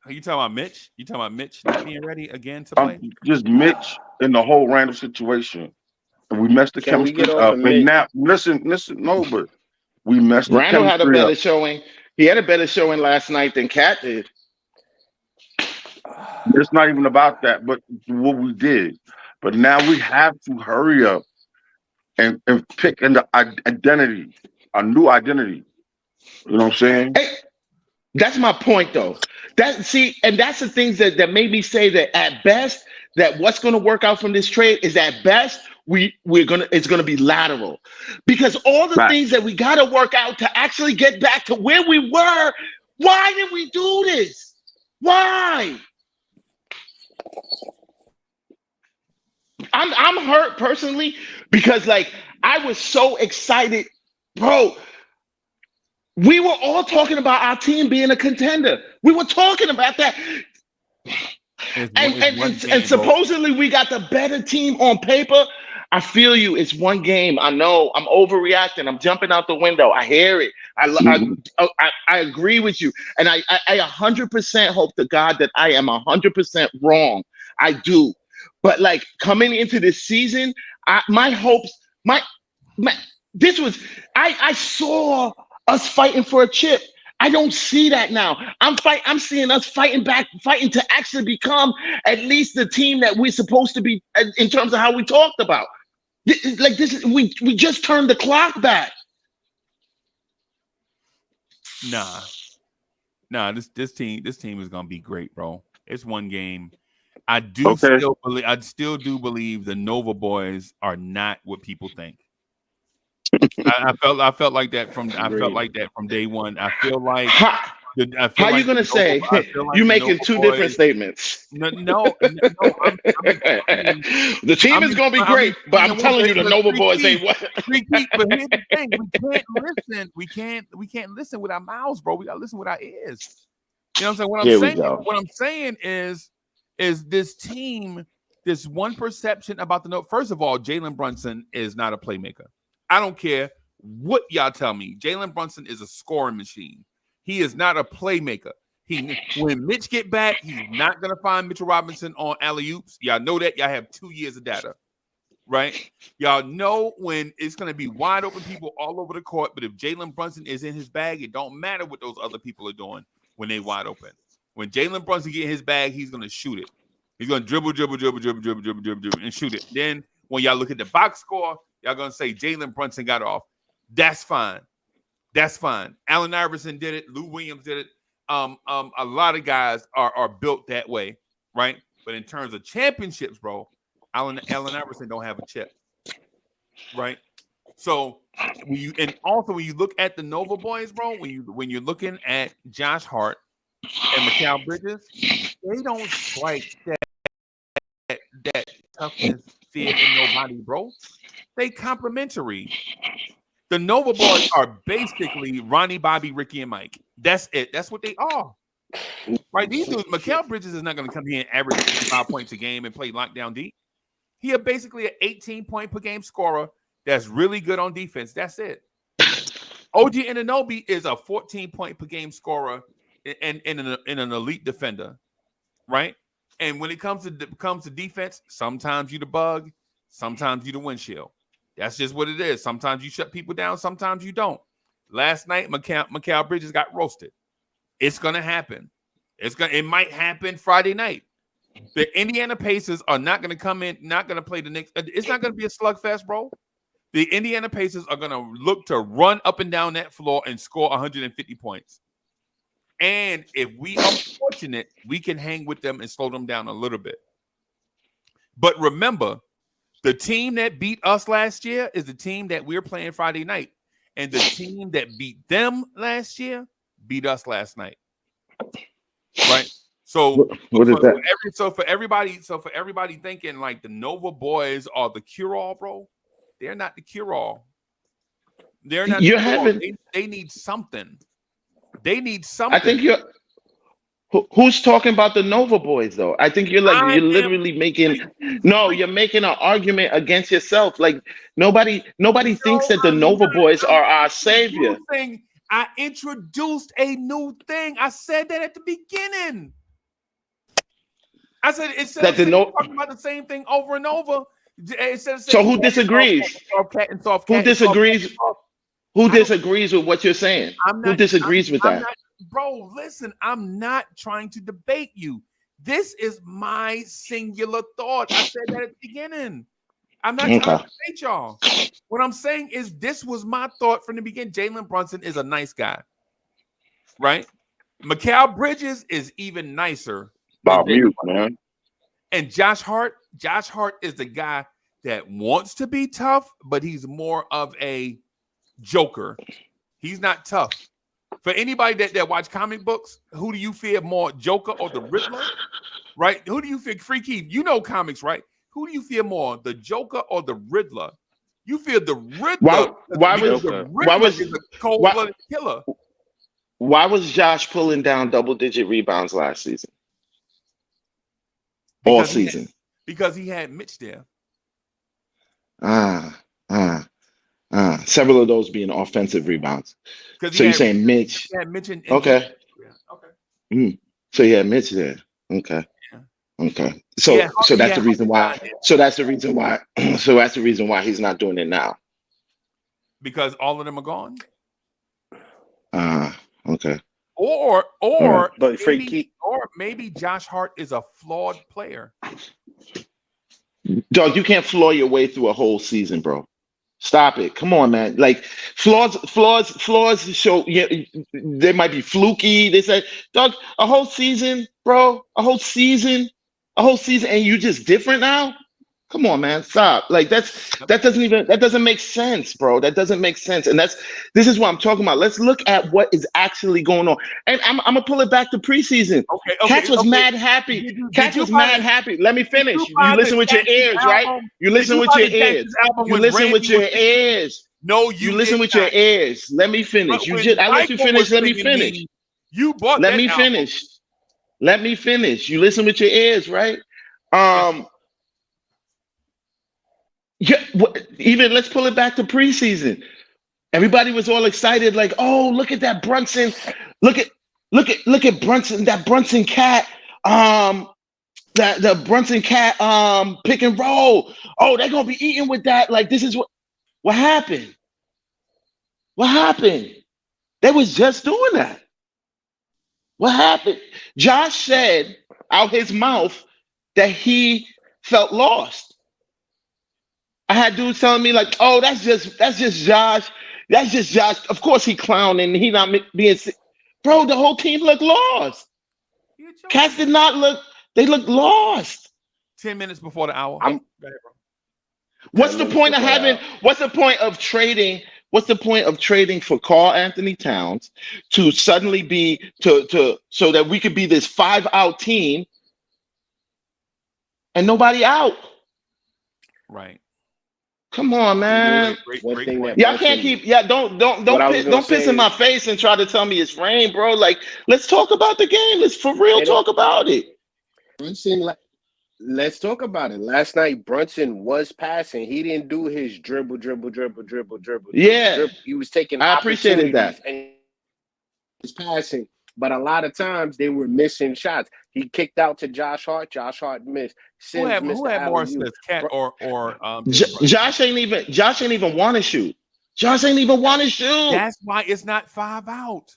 Are you talking about Mitch? You talking about Mitch not being ready again to play?
Just Mitch in the whole random situation. And we messed the chemistry up. And now, listen, but we messed the chemistry up.
Randall had a better showing. He had a better showing last night than Cat did.
It's not even about that, but what we did. But now we have to hurry up and pick an identity, a new identity. You know what I'm saying?
Hey, that's my point, though. That's the things that made me say that at best, that what's going to work out from this trade is at best it's gonna be lateral, because all the things that we got to work out to actually get back to where we were. Why did we do this? Why? I'm hurt personally because I was so excited, bro. We were all talking about our team being a contender. We were talking about that. And supposedly we got the better team on paper. I feel you. It's one game. I know I'm overreacting. I'm jumping out the window. I hear it. I agree with you. And I 100% hope to God that I am 100% wrong. I do. But coming into this season, my hopes, I saw us fighting for a chip. I don't see that now. I'm seeing us fighting to actually become at least the team that we're supposed to be in terms of how we talked about. We just turned the clock back.
Nah. This team is gonna be great, bro. It's one game. I still do believe the Nova boys are not what people think. I felt like that from day one. I feel like
how you gonna say you making two different statements?
No.
The team is gonna be great, but I'm telling you, the Nova boys ain't what.
But here's the thing: we can't listen with our mouths, bro. We gotta listen with our ears. You know what I'm saying? What I'm saying is this team, this one perception about the Nova. First of all, Jalen Brunson is not a playmaker. I don't care what y'all tell me. Jalen Brunson is a scoring machine. He is not a playmaker. When Mitch get back, he's not going to find Mitchell Robinson on alley-oops. Y'all know that. Y'all have 2 years of data, right? Y'all know when it's going to be wide open people all over the court, but if Jalen Brunson is in his bag, it don't matter what those other people are doing when they wide open. When Jalen Brunson get in his bag, he's going to shoot it. He's going to dribble, and shoot it. Then when y'all look at the box score, y'all going to say Jalen Brunson got off. That's fine. That's fine. Allen Iverson did it. Lou Williams did it. A lot of guys are built that way, right? But in terms of championships, bro, Allen Iverson don't have a chip, right? So when you look at the Nova boys, bro, when you're looking at Josh Hart and Mikal Bridges, they don't strike that toughness, fear in nobody, bro. They complementary. The Nova boys are basically Ronnie, Bobby, Ricky, and Mike. That's it. That's what they are. Right? These dudes, Mikal Bridges is not going to come here and average 55 points a game and play lockdown deep. He is basically an 18-point per game scorer that's really good on defense. That's it. OG Anunoby is a 14-point per game scorer and an elite defender, right? And when it comes to defense, sometimes you the bug, sometimes you the windshield. That's just what it is. Sometimes you shut people down, sometimes you don't. Last night, Mikal Bridges got roasted. It's gonna happen. It might happen Friday night. The Indiana Pacers are not gonna come in, not gonna play the Knicks. It's not gonna be a slugfest, bro. The Indiana Pacers are gonna look to run up and down that floor and score 150 points. And if we are fortunate, we can hang with them and slow them down a little bit. But remember, the team that beat us last year is the team that we're playing Friday night. And the team that beat them last year beat us last night. Right? So for everybody thinking like the Nova boys are the cure-all, bro, they're not the cure-all. They're not the cure-all. They need something. They need something.
I think who's talking about the Nova boys though? I think you're literally making an argument against yourself. Like nobody thinks that the Nova boys are our savior.
I introduced a new thing. I said that at the beginning. I said talking about the same thing over and over.
So who disagrees? Who disagrees? Who disagrees with what you're saying? Who disagrees with that?
Bro, listen, I'm not trying to debate you. This is my singular thought. I said that at the beginning. I'm not trying to debate y'all. What I'm saying is this was my thought from the beginning. Jalen Brunson is a nice guy, right? Mikal Bridges is even nicer.
About mute, man.
And Josh Hart is the guy that wants to be tough, but he's more of a joker. He's not tough. For anybody that watch comic books, who do you fear more, Joker or the Riddler? Right? Who do you fear? Free Keith, you know comics, right? Who do you fear more, the Joker or the Riddler? You fear the Riddler. Why was a cold-blooded killer?
Why was Josh pulling down double-digit rebounds last season? All season.
Because he had Mitch there.
Several of those being offensive rebounds. So you're saying Mitch? Okay. So he had Mitch there. Okay. Yeah. Okay. So that's the reason why. So that's the reason why. So that's the reason why he's not doing it now.
Because all of them are gone.
Okay.
Or
but
maybe Josh Hart is a flawed player.
Dog, you can't flaw your way through a whole season, bro. Stop it. Come on, man. Like flaws show they might be fluky. They say, dog, a whole season, bro, a whole season, and you just different now? Come on, man. Stop. Like that doesn't make sense, bro. That doesn't make sense. And this is what I'm talking about. Let's look at what is actually going on. And I'm gonna pull it back to preseason. Catch was mad happy. Catch was mad happy. Let me finish. You listen with your ears, right? You listen with your ears. You listen with your ears.
No,
you listen with your ears. Let me finish. I let you finish. Let me finish.
You bought
Let me finish. Let me finish. You listen with your ears, right? Yeah, even let's pull it back to preseason. Everybody was all excited, like, "Oh, look at that Brunson! Look at Brunson! That Brunson cat! The Brunson cat! Pick and roll! Oh, they're gonna be eating with that! Like, this is what happened? What happened? They was just doing that. What happened? Josh said out his mouth that he felt lost. I had dudes telling me like, "Oh, that's just Josh. That's just Josh. Of course, he clowning. He not being. Bro, the whole team looked lost. Cats did not look. They looked lost.
10 minutes before the hour.
I'm.
Go ahead, bro.
What's the point of having? What's the point of trading? What's the point of trading for Karl Anthony Towns to suddenly be to so that we could be this 5-out team and nobody out?
Right.
Come on, man.
Great
Y'all can't keep. Yeah, don't piss in my face and try to tell me it's rain, bro. Like, let's talk about the game. Let's for real talk about it.
Let's talk about it. Last night, Brunson was passing. He didn't do his dribble.
Yeah,
he was taking.
I appreciated that.
And he was passing, but a lot of times they were missing shots. He kicked out to Josh Hart. Josh Hart missed.
Who had more assists, Cat or
Josh ain't even want to shoot. Josh ain't even want to shoot.
That's why it's not 5 out.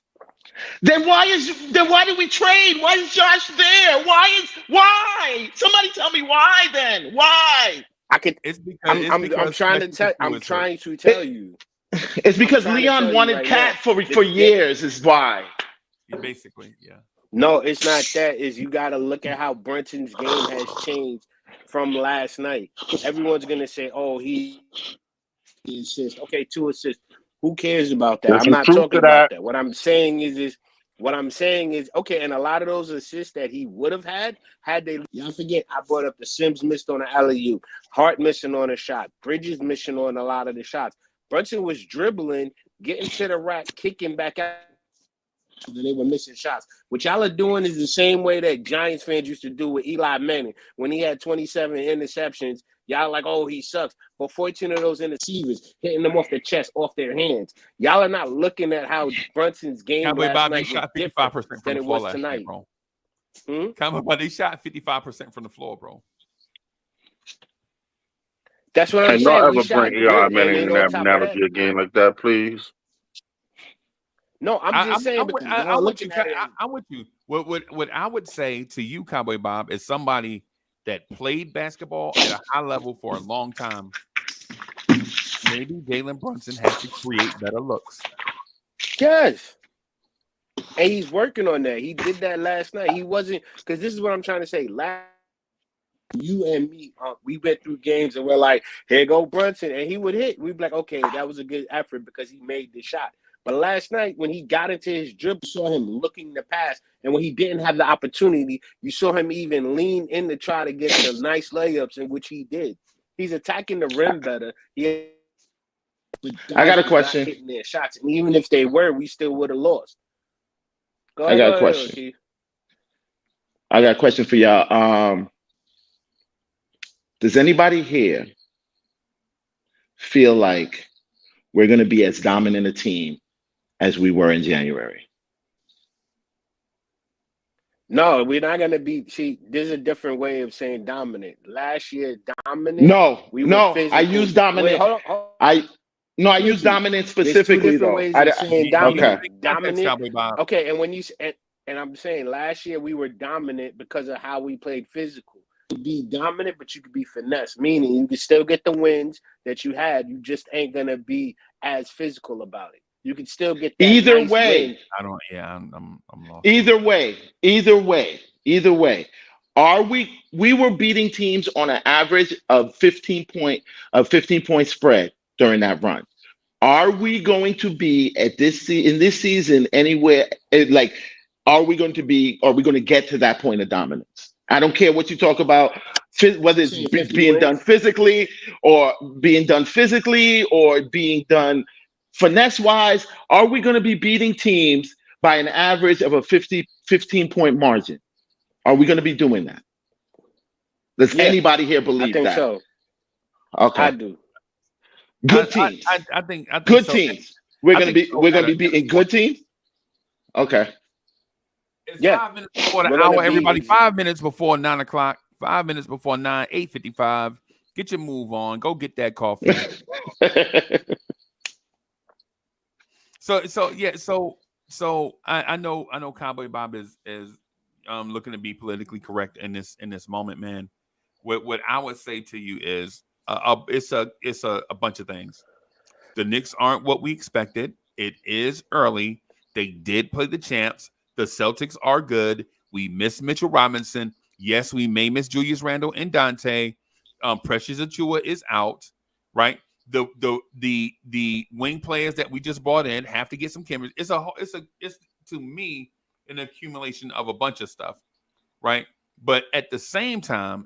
Then why did we trade? Why is Josh there? Why? Somebody tell me why then. Why?
It's because
I'm trying to tell you.
It's because Leon wanted Cat for years, is why.
Basically, yeah.
No, it's not that. Is you got to look at how Brunson's game has changed from last night. Everyone's gonna say, "Oh, he assists." Okay, 2 assists. Who cares about that? I'm not talking about that. What I'm saying is, okay. And a lot of those assists that he would have had they. Y'all forget I brought up the Sims missed on the alley-oop, Hart missing on a shot, Bridges missing on a lot of the shots. Brunson was dribbling, getting to the rack, kicking back out. They were missing shots. What y'all are doing is the same way that Giants fans used to do with Eli Manning when he had 27 interceptions. Y'all like, oh, he sucks. But 14 of those interceptions hitting them off the chest, off their hands. Y'all are not looking at how Brunson's game last night
shot
was
55%
than it was tonight.
Year, bro. They shot 55% from the floor, bro.
That's what I'm saying.
Don't ever bring Eli Manning in that analogy again like that, please.
No, I'm just saying.
I'm with you. What I would say to you, Cowboy Bob, is somebody that played basketball at a high level for a long time. Maybe Jalen Brunson has to create better looks.
Yes. And he's working on that. He did that last night. He wasn't, because this is what I'm trying to say. You and me, we went through games and we're like, here go Brunson. And he would hit. We'd be like, okay, that was a good effort because he made the shot. But last night, when he got into his dribble, you saw him looking to pass. And when he didn't have the opportunity, you saw him even lean in to try to get the nice layups, in which he did. He's attacking the rim better.
I got a question.
Hitting their shots. And even if they were, we still would have lost.
I got a question. I got a question for y'all. Does anybody here feel like we're going to be as dominant a team as we were in January?
No, we're not going to be. See, there's a different way of saying dominant. Last year, dominant.
No, I use dominant.
Wait, hold on.
I use dominant specifically, though.
Dominant. Okay, and when you and I'm saying last year we were dominant because of how we played physical. You could be dominant, but you could be finesse, meaning you can still get the wins that you had. You just ain't gonna be as physical about it. You can still get that
either
nice
way.
win.
I don't. Yeah, I'm lost.
Either way. We were beating teams on an average of 15 point spread during that run. Are we going to be in this season anywhere like? Are we going to get to that point of dominance? I don't care what you talk about, whether it's being done physically or being done finesse-wise. Are we going to be beating teams by an average of a 15-point margin? Are we going to be doing that? Does anybody here believe that?
I think so.
Okay.
I do.
Good teams.
I think
good
so.
teams. We're going to be beating good teams? Okay.
It's 5 minutes before the hour, everybody. 5 minutes before 9 o'clock. 5 minutes before 9, 8:55. Get your move on. Go get that coffee. So I know Cowboy Bob is looking to be politically correct in this moment, man. What I would say to you is it's a bunch of things. The Knicks aren't what we expected. It is early. They did play the champs. The Celtics are good. We miss Mitchell Robinson. Yes, we may miss Julius Randle and Dante. Precious Achiuwa is out, right? The wing players that we just brought in have to get some chemistry. It's to me an accumulation of a bunch of stuff, right? But at the same time,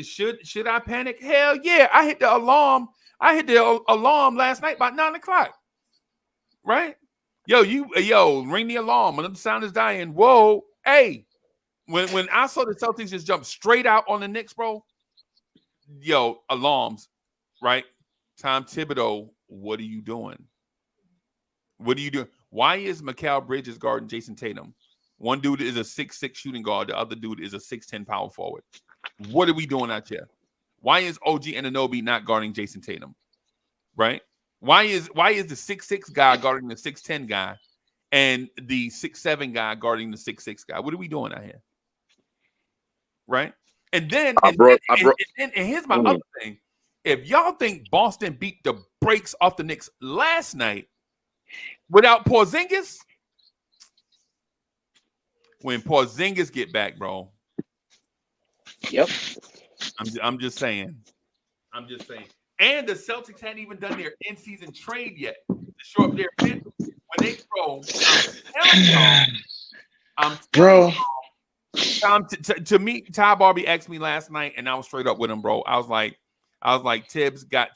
should I panic? Hell yeah! I hit the alarm. Last night by 9:00, right? Yo, ring the alarm when the sound is dying. Whoa, hey. When I saw the Celtics just jump straight out on the Knicks, bro, alarms, right? Tom Thibodeau, what are you doing? Why is Mikal Bridges guarding Jason Tatum? One dude is a 6'6" shooting guard. The other dude is a 6'10" power forward. What are we doing out here? Why is OG Anunoby not guarding Jason Tatum? Right? Why is the 6'6" guy guarding the 6'10" guy and the 6'7" guy guarding the 6'6" guy? What are we doing out here? Right? And then here's my other thing. If y'all think Boston beat the brakes off the Knicks last night without Porzingis, when Porzingis get back, bro.
Yep.
I'm just saying. And the Celtics hadn't even done their in-season trade yet to show up their bench. When they throw, I'm telling you, to me, Ty Barbie asked me last night, and I was straight up with him, bro. I was like, Tibbs got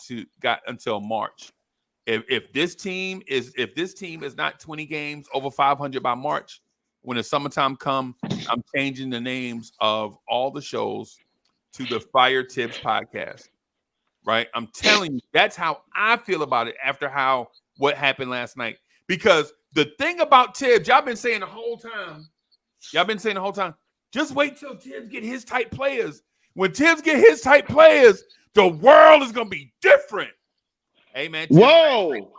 until March. If this team is not 20 games over 500 by March, when the summertime come, I'm changing the names of all the shows to the Fire Tibbs podcast. Right? I'm telling you, that's how I feel about it after what happened last night. Because the thing about Tibbs, y'all been saying the whole time, just wait till Tibbs get his type players. When Tibbs get his type players, the world is gonna be different. Hey man,
whoa.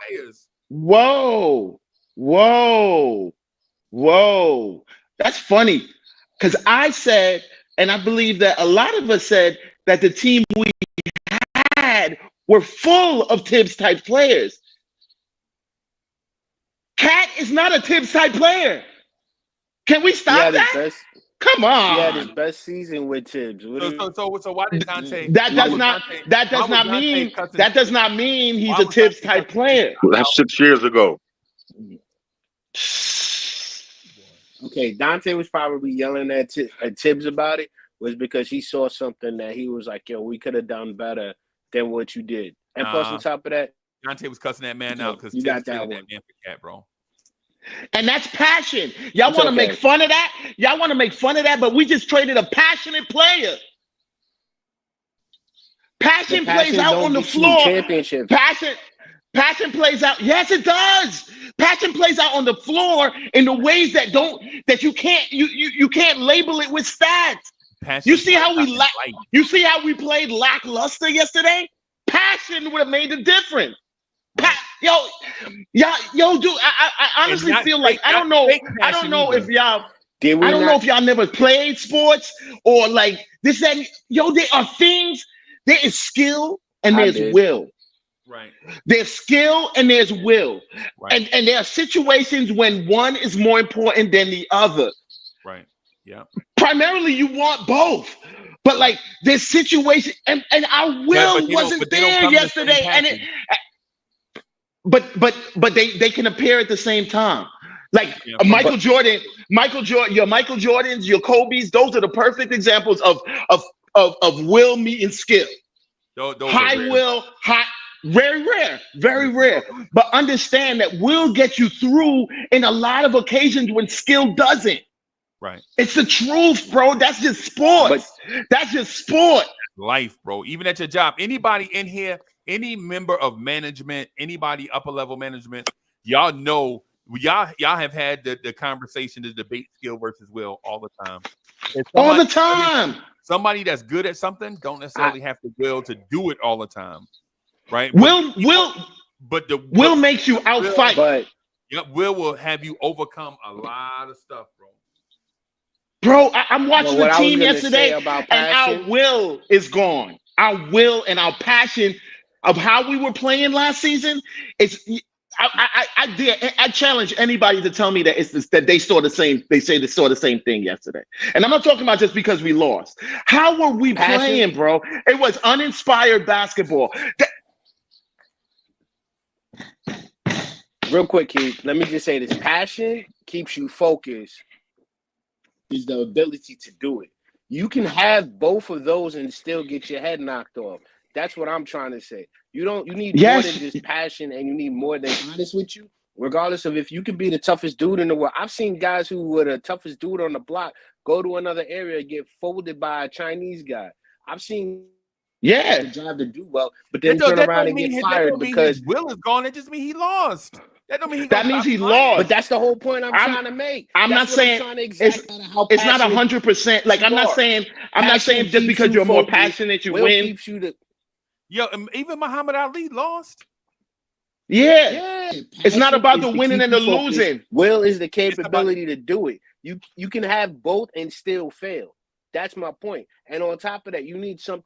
That's funny. Because I said, and I believe that a lot of us said that the team we had were full of Tibbs type players. Cat is not a Tibbs type player. Can we stop that? Come on.
He had his best season with Tibbs.
So why did Dante?
That does not mean he's a Tibbs type player.
That's 6 years ago.
Okay, Dante was probably yelling at Tibbs about it was because he saw something that he was like, yo, we could have done better than what you did. And plus on top of that,
Dante was cussing that man out because
you
Tibbs
got that
man for Cat, bro.
And that's passion. Y'all want to make fun of that? But we just traded a passionate player. Passion plays out on the floor. Passion plays out. Yes, it does. Passion plays out on the floor in the ways that you can't label it with stats.
Passion
you see how we played lackluster yesterday? Passion would have made a difference. Yo, dude. I honestly feel like I don't know if y'all never played sports or like this and there are things. There is skill and there's will.
Right.
There's skill and there's will.
Right.
And there are situations when one is more important than the other.
Right. Yeah.
Primarily, you want both. But like this situation, and our will wasn't there yesterday, and it. But they can appear at the same time. Like Michael Jordan, your Michael Jordans, your Kobe's, those are the perfect examples of will meeting skill.
Those
high will, very rare. But understand that will get you through in a lot of occasions when skill doesn't.
Right.
It's the truth, bro. That's just sport. That's just sport.
Life, bro. Even at your job. Anybody in here, any member of management, anybody upper level management, y'all know, y'all have had the conversation, the debate skill versus will all the time.
All the time.
Somebody that's good at something don't necessarily have the will to do it all the time. Right?
Will makes you outfight.
But
will have you overcome a lot of stuff, bro.
Bro, I'm watching the team yesterday, and our will is gone. Our will and our passion of how we were playing last season, I challenge anybody to tell me that that they saw the same. They say they saw the same thing yesterday, and I'm not talking about just because we lost. How were we playing, bro? It was uninspired basketball.
Real quick, Keith, let me just say this. Passion keeps you focused. Is the ability to do it. You can have both of those and still get your head knocked off. That's what I'm trying to say. You need more than just passion, and you need more than honest with you. Regardless of if you can be the toughest dude in the world. I've seen guys who were the toughest dude on the block go to another area and get folded by a Chinese guy. I've seen the job to do well, but then turn around and get fired because
will is gone. It just means he lost. That don't mean
that means he lost.
But that's the whole point I'm trying to make.
I'm not saying it's not 100%. Like I'm not saying just because you're more passionate, you win.
Yo, even Muhammad Ali lost.
Yeah. It's not about the winning and the losing.
Will is the capability to do it. You can have both and still fail. That's my point. And on top of that, you need something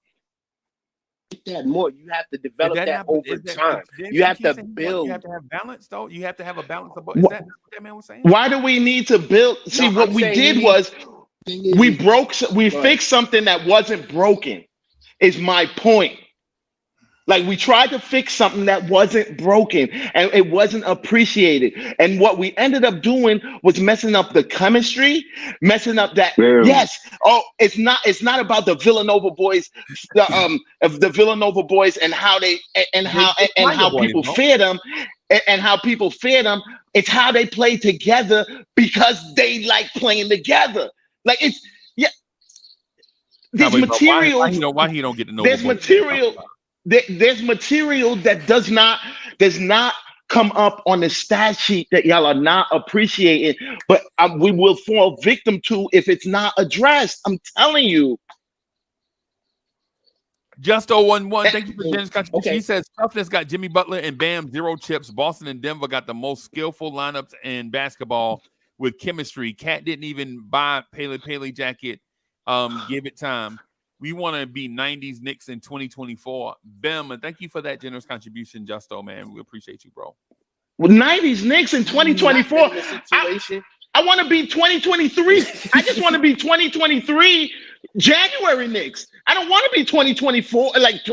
that more. You have to develop that over time. You have to build.
You have to have balance, though. You have to have a balance of both. Is that what that man was saying?
Why do we need to build? See, what we did was we fixed something that wasn't broken. Is my point. Like we tried to fix something that wasn't broken and it wasn't appreciated. And what we ended up doing was messing up the chemistry, messing up that. Yeah. Yes. Oh, it's not about the Villanova boys, the Villanova boys and how people fear them and how people fear them. It's how they play together because they like playing together. Like it's there's material.
Why he don't get to know?
There's material. There's material that does not come up on the stat sheet that y'all are not appreciating, but we will fall victim to if it's not addressed. I'm telling you.
Just 011. Thank you for Jen's contribution. He says Toughness got Jimmy Butler and Bam 0 chips. Boston and Denver got the most skillful lineups in basketball with chemistry. Cat didn't even buy Pele jacket. Give it time. We want to be 90s Knicks in 2024. Bam, and thank you for that generous contribution, Justo, man. We appreciate you, bro.
Well, 90s Knicks in 2024. I want to be 2023. I just want to be 2023 January Knicks. I don't want to be 2024. Like,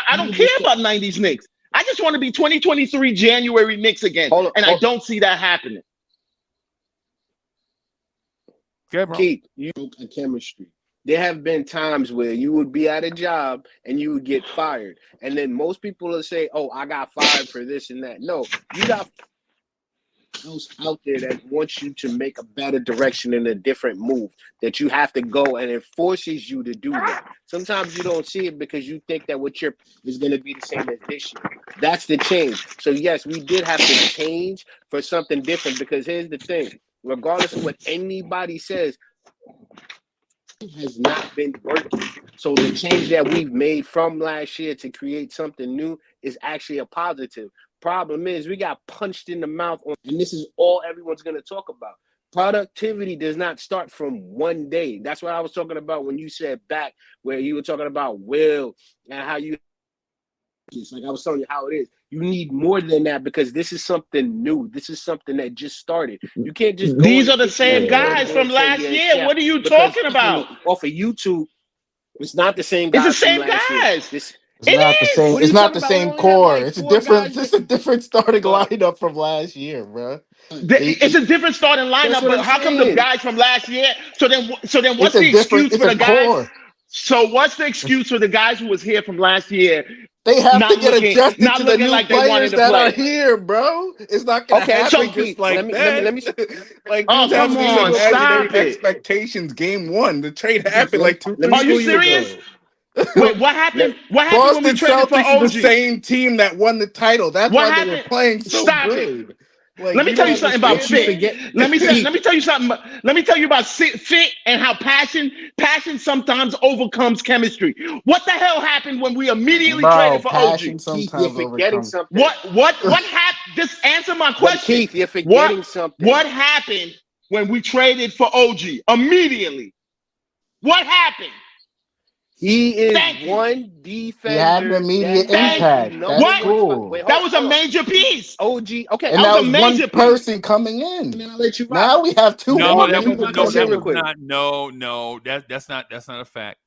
I don't care about 90s Knicks. I just want to be 2023 January Knicks again. I don't see that happening.
Okay, bro.
Keith, you broke a chemistry. There have been times where you would be at a job and you would get fired. And then most people will say, oh, I got fired for this and that. No, you got else out there that wants you to make a better direction and a different move that you have to go, and it forces you to do that. Sometimes you don't see it because you think that what you're is going to be the same as this year. That's the change. So yes, we did have to change for something different because here's the thing. Regardless of what anybody says, has not been working. So the change that we've made from last year to create something new is actually a positive. Problem is we got punched in the mouth and this is all everyone's going to talk about. Productivity does not start from one day. That's what I was talking about when you said back where you were talking about will and how you, it's like I was telling you how it is. You need more than that because this is something new. This is something that just started. You can't just go.
These are the same guys from last year. What are you talking about?
Off of YouTube, it's not the same guys.
It's the same guys.
It's not the same. It's not the same core. It's a different. It's a different starting lineup from last year, bro.
It's a different starting lineup. But how come the guys from last year? So then what's the excuse for the guys? So what's the excuse for the guys who was here from last year?
They have to get adjusted to the new players that are here, bro. It's not gonna happen just like that. Let me like,
oh, come on, stop it.
Expectations game one. The trade happened like 2 3
Are you serious? Wait, what happened? What happened when we traded for OG?
The same team that won the title. That's why they were playing so good.
Like, let me tell you something about fit. Let me tell you something. Let me tell you about fit and how passion sometimes overcomes chemistry. What the hell happened when we immediately traded for OG?
Keith, you're forgetting something.
What happened? Just answer my question.
But Keith, you're forgetting something.
What happened when we traded for OG immediately? What happened?
He is one defender.
He had an immediate impact. That's cool.
That was a major piece.
OG. Okay.
And that was one person coming in.
And then I'll let you
now we have two.
No,
That's
not a fact.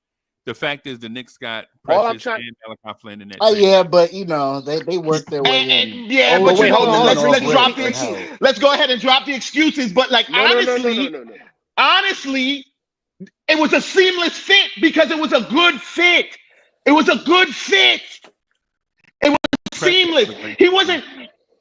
The fact is the Knicks got Precious and Malachi Flynn in that.
Yeah, but they worked their way in.
Yeah, but wait, hold on. Let's drop the excuses. Let's go ahead and drop the excuses. But like honestly, it was a seamless fit because it was a good fit. It was a good fit. It was seamless. He wasn't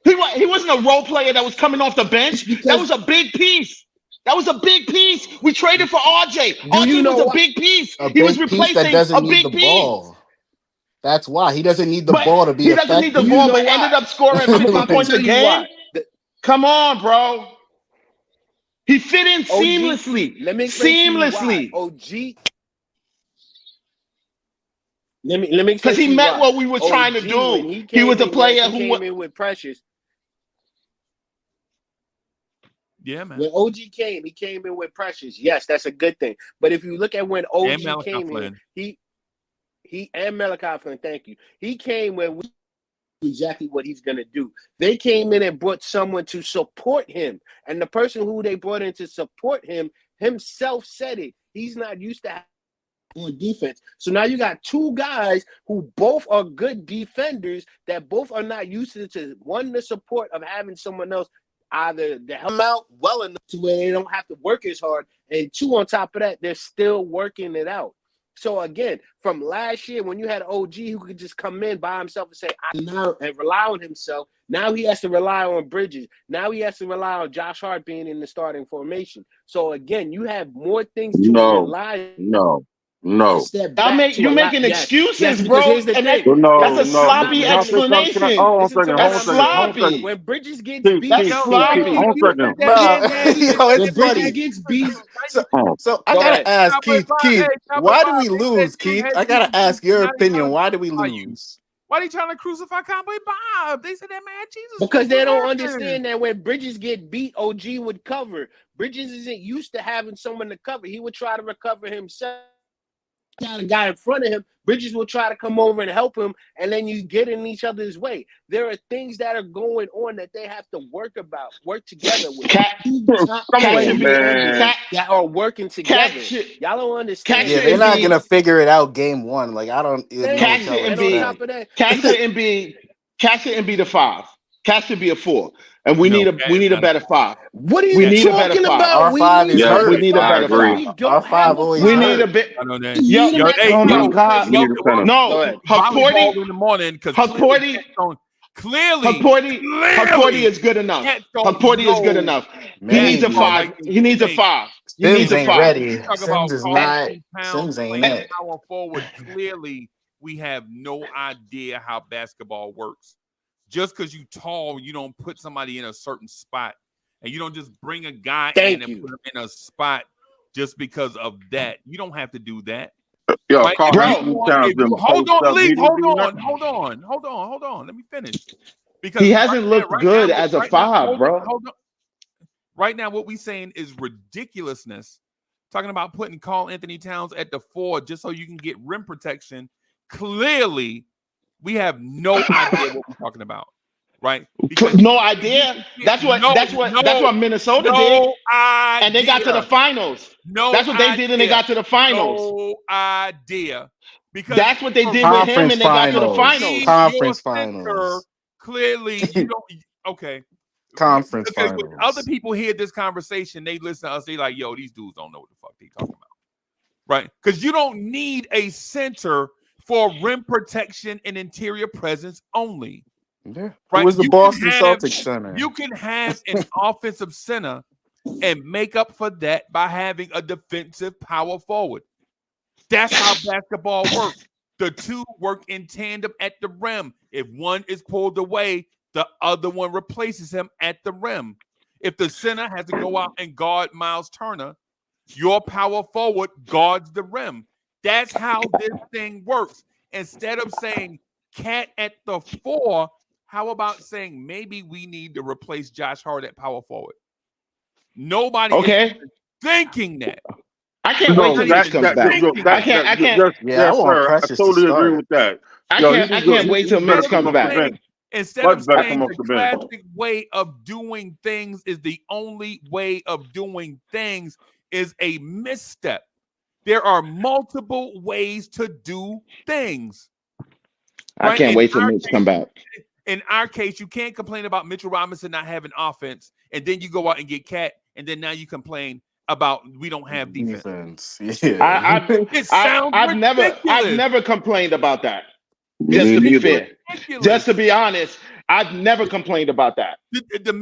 a role player that was coming off the bench. That was a big piece. That was a big piece. We traded for RJ. RJ was a big piece. He was replacing a big piece.
That's why he doesn't need the ball to be effective.
He doesn't need the ball, but ended up scoring 50 points a game. Come on, bro. He fit in seamlessly.
Let me
seamlessly.
OG. Let me
because he met what we were trying to do. He was a player who
came in with Precious.
Yeah, man.
When OG came, he came in with Precious. Yes, that's a good thing. But if you look at when OG came in, he and Malachi Flynn, thank you. He came when we knew exactly what he's gonna do. They came in and brought someone to support him, and the person who they brought in to support him himself said it. He's not used to on defense. So now you got two guys who both are good defenders that both are not used to one, the support of having someone else either to help them out well enough to where they don't have to work as hard, and two, on top of that, they're still working it out. So again, from last year when you had OG who could just come in by himself and say, I know, and rely on himself, now he has to rely on Bridges. Now he has to rely on Josh Hart being in the starting formation. So again, you have more things to rely on.
No.
You're making excuses, bro. And that's a sloppy explanation. That's sloppy.
When Bridges gets beat,
that's sloppy.
It's funny. So I gotta ask Keith, why do we lose, Keith? I gotta ask your opinion. Why do we lose?
Why are they trying to crucify Cowboy Bob? They said that man Jesus.
Because they don't understand that when Bridges get beat, OG would cover. Bridges isn't used to having someone to cover. He would try to recover himself. Got a guy in front of him, Bridges will try to come over and help him, and then you get in each other's way. There are things that are going on that they have to work together with. That are working together. Y'all don't understand.
Yeah, they're not gonna figure it out game one. Like I don't.
Cat shouldn't be the 5. Cat should be a 4. And we need a better 5.
What are you talking about?
Our 5 is hurt.
We need a better 5.
Our 5 always
we need a bit. Oh my God! No, Hakordi
in the morning because
Hakordi is good enough. Hakordi is good enough. He needs a 5. He needs a 5. He needs a 5.
Ready. Sims is not. Sims ain't it.
Power forward. Clearly, we have no idea how basketball works. Just because you tall, you don't put somebody in a certain spot, and you don't just bring a guy in and put him in a spot just because of that. You don't have to do that.
Yo,
right?
hold
on, Lee. Hold on. Let me finish. Because
he hasn't looked good as a 5, bro.
Hold on. Right now, what we're saying is ridiculousness. Talking about putting Karl Anthony Towns at the 4 just so you can get rim protection. Clearly, we have no idea what we're talking about, right?
Because no idea. That's what Minnesota did, and they got to the finals. That's what they did, and they got to the finals.
No idea, because
that's what they did with him, and they got to the finals.
Conference finals.
Clearly, you don't. Okay.
Conference finals.
When other people hear this conversation, they listen to us. They like, yo, these dudes don't know what the fuck they talking about, right? Because you don't need a center for rim protection and interior presence only.
Yeah. Right? Who was the Boston Celtics center?
You can have an offensive center and make up for that by having a defensive power forward. That's how basketball works. The two work in tandem at the rim. If one is pulled away, the other one replaces him at the rim. If the center has to go out and guard Miles Turner, your power forward guards the rim. That's how this thing works. Instead of saying Cat at the 4, how about saying maybe we need to replace Josh Hart at power forward? Nobody is thinking that.
I can't wait till Mitch comes back. I can't.
Yeah, I want Precious
I totally
to
agree
start.
with that.
I can't wait till Mitch comes back.
Instead of saying the classic way of doing things is the only way of doing things is a misstep. There are multiple ways to do things.
Right? I can't wait till Mitch come back.
In our case, you can't complain about Mitchell Robinson not having offense, and then you go out and get Cat, and then now you complain about we don't have defense.
Yeah. I've never complained about that. Just to be fair, just to be honest, I've never complained about that.
The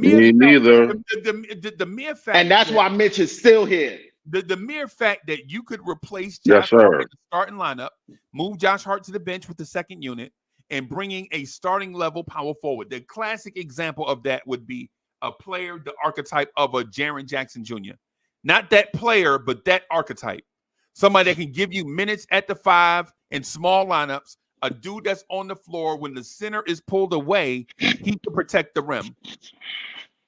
mere fact,
and that's why Mitch is still here.
The mere fact that you could replace Josh Hart in the starting lineup, move Josh Hart to the bench with the second unit, and bringing a starting level power forward. The classic example of that would be a player, the archetype of a Jaren Jackson Jr. Not that player, but that archetype. Somebody that can give you minutes at the 5 in small lineups. A dude that's on the floor when the center is pulled away, he can protect the rim.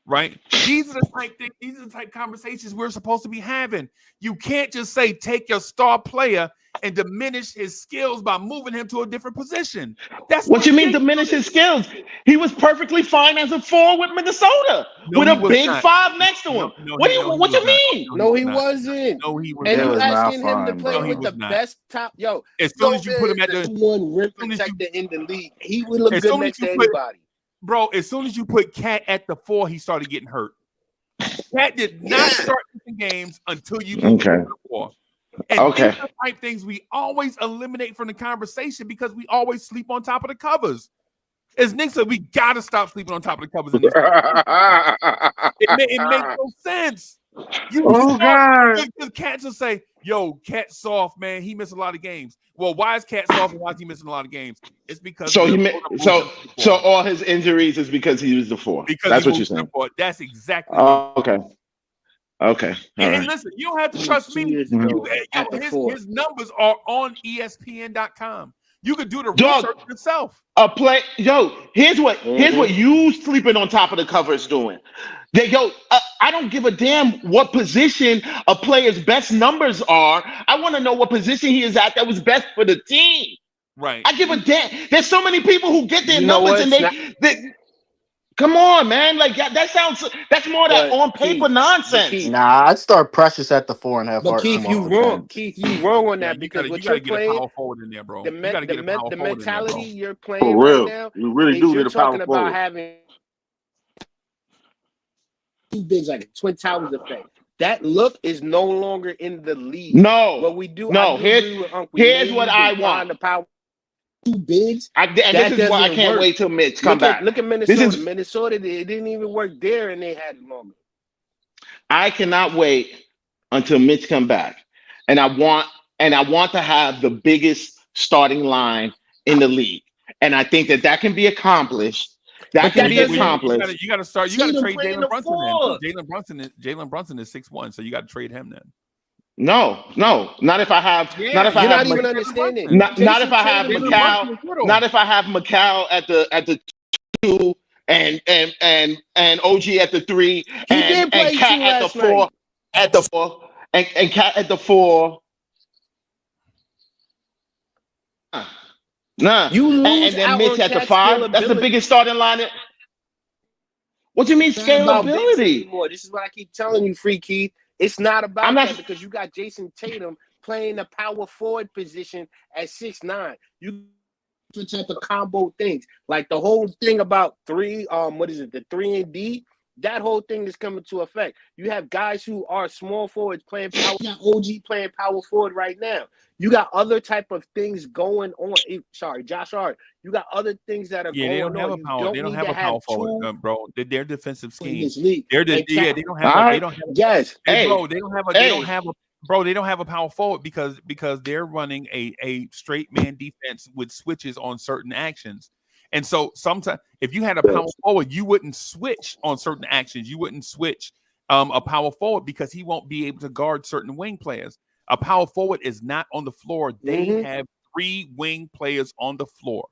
Right? These are the type things, these are the type conversations we're supposed to be having. You can't just say take your star player and diminish his skills by moving him to a different position. That's
what you mean diminish his skills. He was perfectly fine as a 4 with Minnesota with a big not. 5 next to him. What you mean?
No, he wasn't.
No, he was.
And
you
asking him to play with the best top.
As soon as you put him at the
one rim protector in the league, he would look good next to anybody.
Bro, as soon as you put Cat at the 4, he started getting hurt. Cat did not start games until you moved to the 4. And these are the type things we always eliminate from the conversation because we always sleep on top of the covers. As Nick said, we gotta stop sleeping on top of the covers. In this it makes no sense. God! Cats will say, "Yo, Cat's soft, man. He missed a lot of games." Well, why is Cat soft and why is he missing a lot of games? It's because
so all his injuries is because he was the 4. Because that's what you're saying.
That's exactly.
Okay.
And listen, you don't have to trust me. His numbers are on ESPN.com. You could do the research yourself.
Here's what you sleeping on top of the cover is doing. I don't give a damn what position a player's best numbers are. I want to know what position he is at that was best for the team.
Right.
I give a damn. There's so many people who get their numbers and they come on, man. Like that's more that on paper nonsense.
Nah, I'd start Precious at the 4 and have
But Keith, you wrong. Keith, you wrong on that because what you're playing,
a power forward in there, bro.
The mentality you're playing
for real.
Right now,
you really do need a power
talking
forward.
About having 2 bigs like a Twin Towers effect. That look is no longer in the league.
No,
but we do.
No, here's what I want.
The power 2 bigs.
This is why I can't wait till Mitch come back.
Look at Minnesota. Minnesota, it didn't even work there, and they had it longer.
I cannot wait until Mitch come back, and I want to have the biggest starting line in the league, and I think that can be accomplished. That can be accomplished.
You got to start. You got to trade Jalen Brunson. Jalen Brunson is 6'1", so you got to trade him then.
No, not if I have.
Yeah, not if I have. Even understanding.
Not if I have Macau. Not if I have Macau at the 2 and OG at the 3 and Cat at the 4 and Cat at the 4. Nah,
you lose
and then Mitch at the 5. That's the biggest starting lineup. What do you mean scalability?
This is what I keep telling you, Free Keith. It's not about that because you got Jason Tatum playing the power forward position at 6'9". You switch up the combo things. Like the whole thing about 3, the 3 and D, that whole thing is coming to effect. You have guys who are small forwards playing power. You got OG playing power forward right now. You got other type of things going on. Josh Hart. You got other things that are going on.
They don't have a power. They don't have a power forward, bro. Their defensive scheme.
They
don't have.
Yes.
Bro, they don't have a power forward because they're running a straight man defense with switches on certain actions. And so sometimes if you had a power forward, you wouldn't switch on certain actions. You wouldn't switch a power forward because he won't be able to guard certain wing players. A power forward is not on the floor. They have 3 wing players on the floor,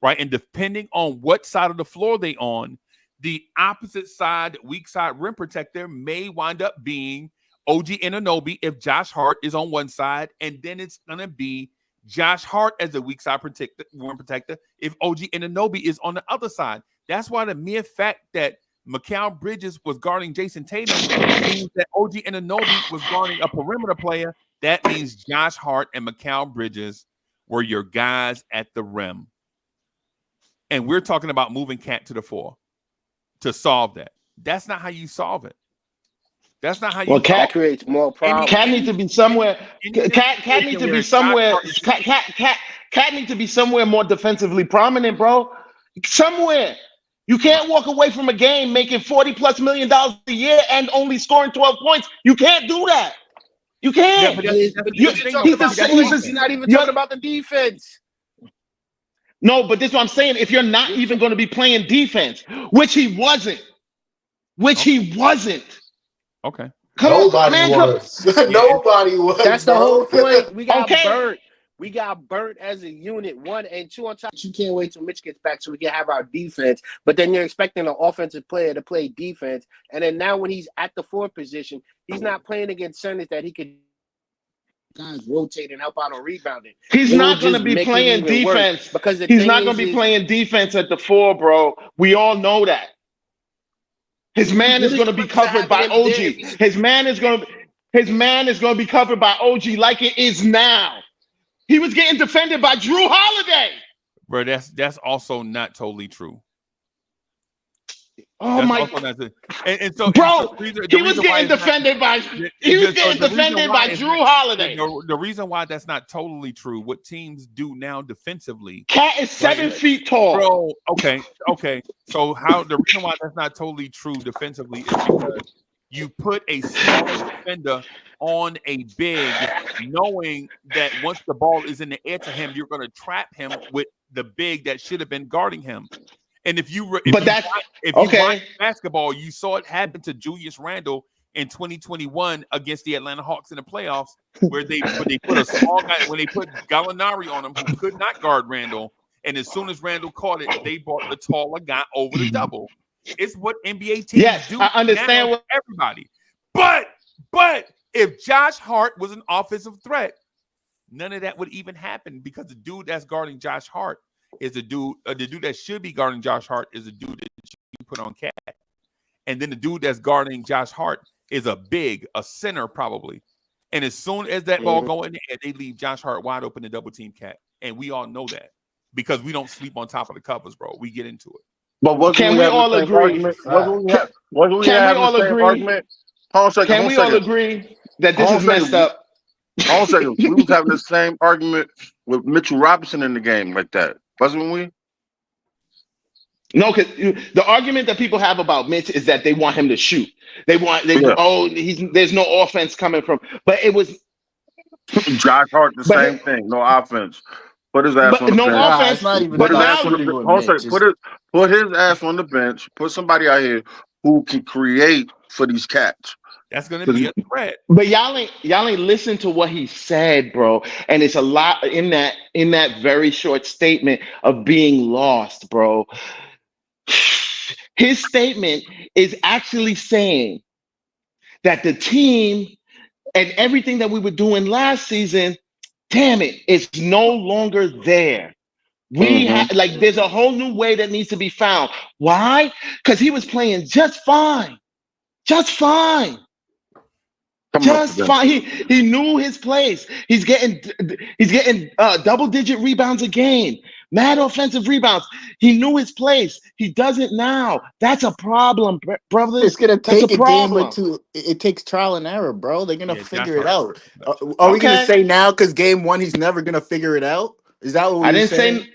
right? And depending on what side of the floor they on, the opposite side, weak side rim protector may wind up being OG Anunoby if Josh Hart is on one side, and then it's gonna be Josh Hart as the weak side protector if OG Anunoby is on the other side. That's why the mere fact that Mikal Bridges was guarding Jason Tatum means that OG Anunoby was guarding a perimeter player. That means Josh Hart and Mikal Bridges were your guys at the rim. And we're talking about moving Cat to the 4 to solve that. That's not how you solve it. That's not how you.
Well, Cat creates more problems.
Cat needs to be somewhere. Cat needs to be somewhere. Cat needs to be somewhere more defensively prominent, bro. Somewhere. You can't walk away from a game making $40+ million a year and only scoring 12 points. You can't do that. You can't.
He's not even talking about the defense.
No, but this is what I'm saying. If you're not even going to be playing defense, which he wasn't.
Okay.
Nobody was. Nobody was.
That's the whole point. We got burnt. We got burnt as a unit. 1 and 2 on top. You can't wait till Mitch gets back so we can have our defense. But then you're expecting an offensive player to play defense. And then now when he's at the 4 position, he's not playing against centers that he could guys rotate and help out on rebounding.
He's not going to be playing defense
because
he's not going to be playing defense at the 4, bro. We all know that. His man is going to be covered by OG. His man is going to be covered by OG like it is now. He was getting defended by Drew Holiday.
Bro, that's also not totally true.
Oh
that's
my!
And so,
bro, he was getting defended by Drew Holiday.
The reason why that's not totally true, what teams do now defensively.
Cat is 7 feet tall,
bro. Okay. So the reason why that's not totally true defensively is because you put a small defender on a big, knowing that once the ball is in the air to him, you're going to trap him with the big that should have been guarding him. And if you watch basketball, you saw it happen to Julius Randle in 2021 against the Atlanta Hawks in the playoffs, where they put a small guy, when they put Gallinari on him who could not guard Randle, and as soon as Randle caught it, they brought the taller guy over the double. It's what NBA teams do.
I understand
with everybody. But if Josh Hart was an offensive threat, none of that would even happen because the dude that's guarding Josh Hart is the dude that should be guarding Josh Hart is the dude that you put on Cat. And then the dude that's guarding Josh Hart is a center probably. And as soon as that ball go in the air, they leave Josh Hart wide open to double team Cat. And we all know that because we don't sleep on top of the covers, bro. We get into it.
But
can we all agree?
Can we all
agree that this is messed up?
Hold on a second. We was having the same argument with Mitchell Robinson in the game like that, wasn't we?
No, because the argument that people have about Mitch is that they want him to shoot. There's no offense coming from. But it was
Josh Hart, same thing, no offense. Put his ass on the bench.
Offense.
Not even
put his ass on the bench. Put somebody out here who can create for these cats.
That's going to be a threat.
But y'all ain't listen to what he said, bro. And it's a lot in that very short statement of being lost, bro. His statement is actually saying that the team and everything that we were doing last season, damn it, it's no longer there. There's a whole new way that needs to be found. Why? Because he was playing just fine. Just fine. He knew his place. He's getting double-digit rebounds a game. Mad offensive rebounds. He knew his place. He doesn't now. That's a problem, brother.
It's gonna take a game or two. It takes trial and error, bro. They're gonna figure it out. Are we gonna say now because game 1 he's never gonna figure it out? Is that what we're saying?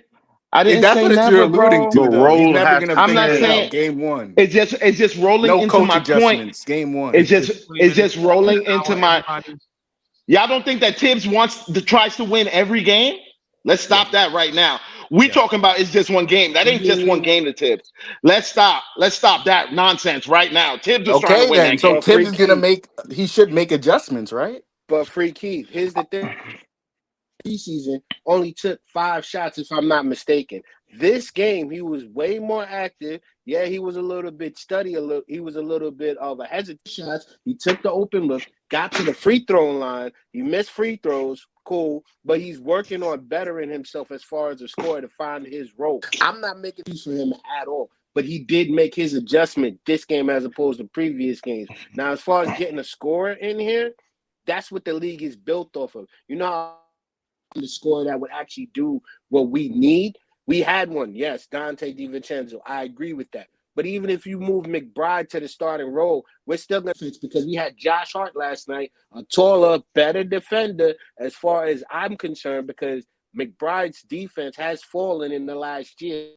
I didn't say never,
you're alluding to.
He's
never gonna
I'm not
saying game 1.
It's just rolling into my point.
Game 1.
It's just rolling into my. Y'all don't think that Tibbs tries to win every game? Let's stop that right now. We talking about it's just one game. That ain't just one game to Tibbs. Let's stop that nonsense right now. Tibbs is trying to win that
game. So Tibbs is he should make adjustments, right?
But Free Keith, here's the thing. preseason only took 5 shots, if I'm not mistaken. This game, he was way more active. Yeah, he was a little bit he was a little bit of a hesitant shots. He took the open look, got to the free throw line. He missed free throws, cool, but he's working on bettering himself as far as a scorer to find his role. I'm not making use for him at all, but he did make his adjustment this game as opposed to previous games. Now, as far as getting a scorer in here, that's what the league is built off of. You know how the scorer that would actually do what we need? We had one, yes, Dante DiVincenzo. I agree with that. But even if you move McBride to the starting role, we're still going to fix because we had Josh Hart last night, a taller, better defender as far as I'm concerned, because McBride's defense has fallen in the last year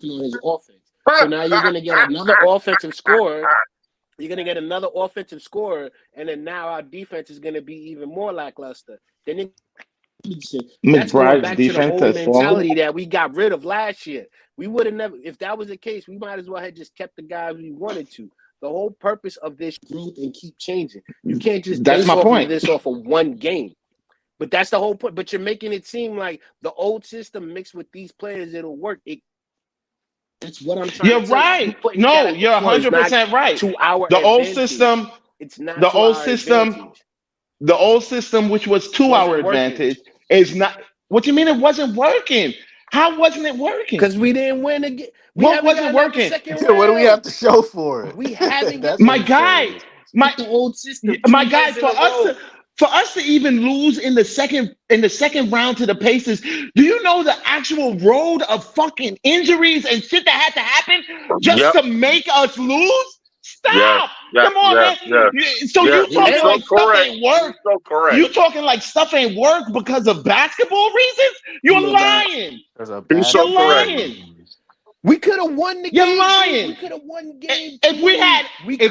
on his offense. So now you're going to get another offensive scorer. You're going to get another offensive scorer, and then now our defense is going to be even more lackluster. Then that's going back to the old mentality that we got rid of last year. We would have never, if that was the case, we might as well have just kept the guys we wanted to. The whole purpose of this growth and keep changing. You can't just base off of this off of one game. But that's the whole point. But you're making it seem like the old system mixed with these players, it'll work. That's what I'm trying to say.
You're right. No, you're 100% right. The old system, it's not the old system. Advantage. The old system, which was to our advantage, is not. What do you mean it wasn't working? How wasn't it working?
Because we didn't win again.
What wasn't working?
What do we have to show for it?
We haven't.
My guy,
the old system.
My guy, for us to even lose in the second round to the Pacers, do you know the actual road of fucking injuries and shit that had to happen just to make us lose? Stop! Come on, man. So you talking like stuff ain't work?
So correct.
You talking like stuff ain't work because of basketball reasons? You're lying. You're lying.
We could have won the game.
You're lying.
We could have won game.
If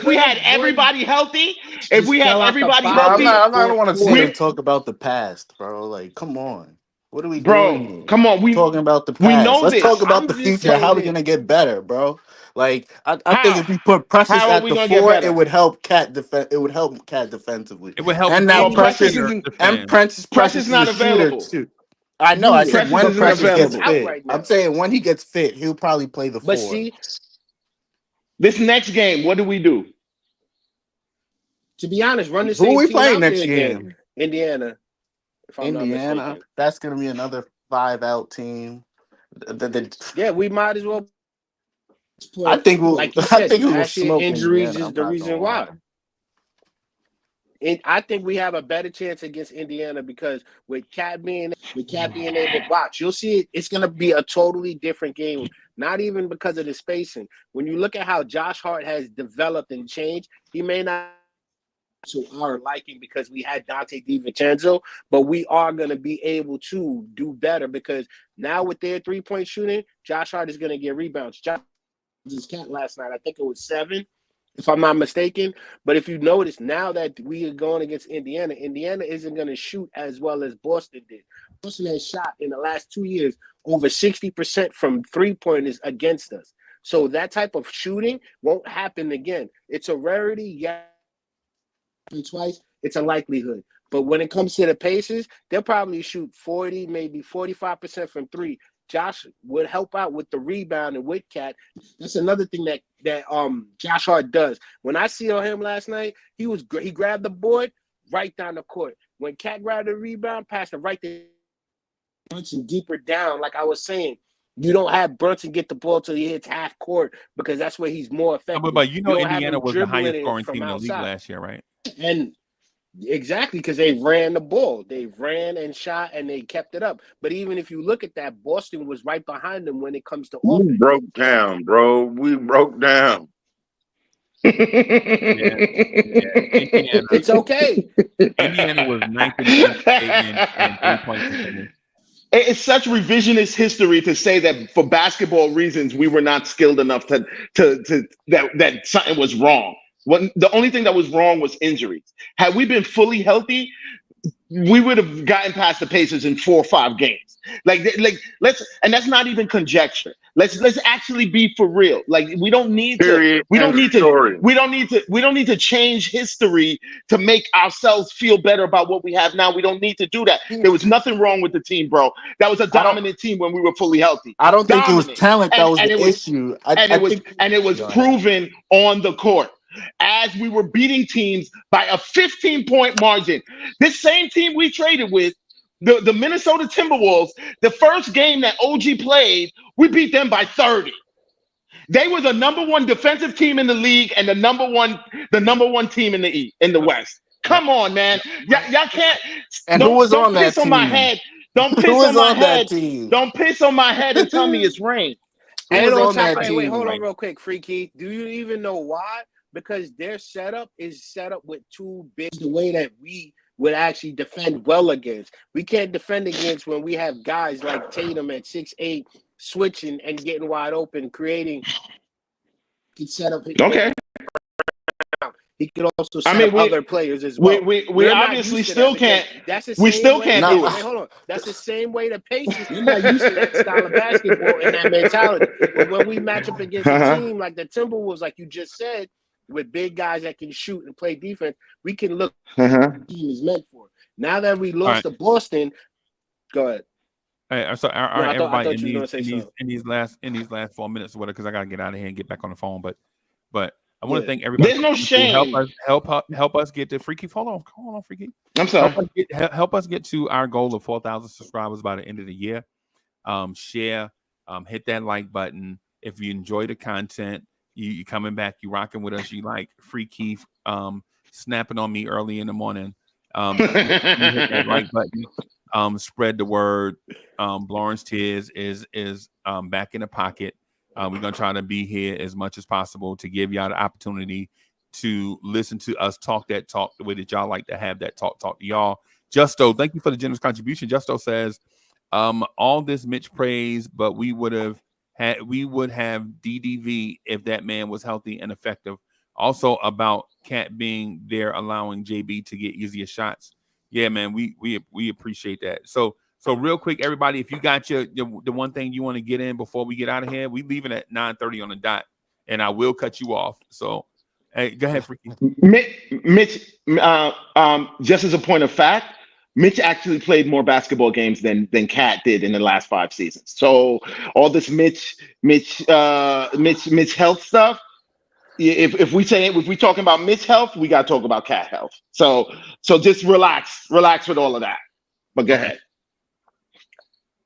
we had everybody healthy, I
don't want to sit and talk about the past, bro. Like, come on. What are we doing here?
Come on. We
talking about the past.
We know
Let's
this.
talk about the future. How are we gonna get better, bro? Like, I think if we put Precious at the 4, it would help Cat defensively.
It would help.
And now Precious is
not available.
Too. I know. I said when Precious gets fit.
Right,
I'm saying when he gets fit, he'll probably play the 4.
But see,
this next game, what do we do?
To be honest, run the same
team. Who are we
team
playing next game?
Indiana.
Indiana. That's gonna be another 5-out team.
Yeah, we might as well.
I think we'll.
Like you said,
I think we'll smoke
injuries
Indiana.
is the reason why. I think we have a better chance against Indiana because with Cat being able to watch, you'll see it's going to be a totally different game. Not even because of the spacing. When you look at how Josh Hart has developed and changed, he may not to our liking because we had Dante DiVincenzo, but we are going to be able to do better because now with their 3-point shooting, Josh Hart is going to get rebounds. His Cat last night, I think it was 7, if I'm not mistaken. But if you notice, now that we are going against Indiana, Indiana isn't going to shoot as well as Boston did. Boston has shot in the last 2 years over 60% from 3-pointers against us. So that type of shooting won't happen again. It's a rarity, yeah. Twice, it's a likelihood. But when it comes to the Pacers, they'll probably shoot 40, maybe 45% from 3. Josh would help out with the rebound and with Cat. That's another thing that Josh Hart does. When I see him last night, he grabbed the board right down the court. When Cat grabbed the rebound, passed it right to Brunson deeper down. Like I was saying, you don't have Brunson get the ball till he hits half court because that's where he's more effective.
But Indiana was the highest scoring team in the league last year, right?
And exactly, because they ran the ball. They ran and shot, and they kept it up. But even if you look at that, Boston was right behind them when it comes to offense.
We broke down, bro. We broke down.
Indiana,
it's okay.
Indiana was 9th in 3-point.
It's such revisionist history to say that for basketball reasons we were not skilled enough to that something was wrong. The only thing that was wrong was injuries. Had we been fully healthy, we would have gotten past the Pacers in 4 or 5 games. Like let's, and that's not even conjecture. Let's actually be for real. Like we don't need to change history to make ourselves feel better about what we have now. We don't need to do that. There was nothing wrong with the team, bro. That was a dominant team when we were fully healthy.
I don't think it was talent that was the issue.
It was proven on the court as we were beating teams by a 15-point margin. This same team we traded with, the Minnesota Timberwolves, the first game that OG played, we beat them by 30. They were the number 1 defensive team in the league and the number one team in the West. Come on, man. Y'all can't.
And who was on that team?
Don't piss on my head. Don't piss on my head and tell me it's rain.
And on top of that, wait, hold on real quick, Freaky. Do you even know why? Because their setup is set up with 2 bigs the way that we would actually defend well against. We can't defend against when we have guys like Tatum at 6'8", switching and getting wide open, creating. He set up.
Okay.
He could also set up other players as well.
We obviously still can't. We still can't do it.
Wait, hold on. That's the same way the Pacers. We're not used to that style of basketball and that mentality. But when we match up against a team like the Timberwolves, like you just said, with big guys that can shoot and play defense, we can look what the team is meant for. Now that we lost to Boston, go ahead.
Hey, so everybody in these last 4 minutes or whatever, because I gotta get out of here and get back on the phone. But I want to thank everybody.
There's no shame.
Help us get to Freaky. Hold on, Freaky.
I'm sorry.
Help us get to our goal of 4,000 subscribers by the end of the year. Share, hit that like button if you enjoy the content. You coming back, you rocking with us. You like Freaky, snapping on me early in the morning. You hit that like button. Spread the word. Lawrence Tears is back in the pocket. We're gonna try to be here as much as possible to give y'all the opportunity to listen to us talk that talk the way that y'all like to have that talk to y'all. Justo, thank you for the generous contribution. Justo says, all this Mitch praise, but we would have DDV if that man was healthy and effective. Also about Cat being there, allowing JB to get easier shots. Yeah, man, we appreciate that. So real quick, everybody, if you got the one thing you want to get in before we get out of here, we leaving at 9:30 on the dot, and I will cut you off. So, hey, go ahead, Freaky.
Mitch, just as a point of fact, Mitch actually played more basketball games than Cat did in the last 5 seasons. So all this Mitch health stuff. If we talking about Mitch health, we got to talk about Cat health. So just relax with all of that. But go ahead.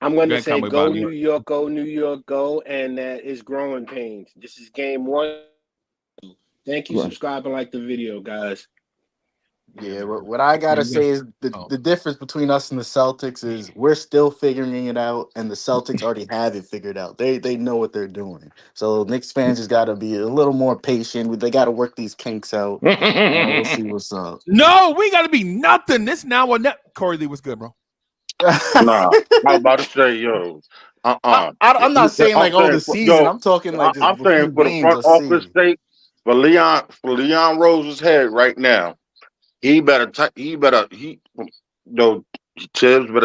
I'm going to say go New York, go, and that is growing pains. This is game 1. Thank you, subscribe and like the video, guys.
Yeah, what I gotta say is the difference between us and the Celtics is we're still figuring it out, and the Celtics already have it figured out. They know what they're doing. So Knicks fans just gotta be a little more patient. They gotta work these kinks out. We'll see what's up.
No, we gotta be nothing. This now or never. Corey Lee was good, bro.
Nah, I'm about to say, yo.
I'm not saying like all the season. I'm talking like just
I'm saying for the front office sake, for Leon Rose's head right now. Tibbs better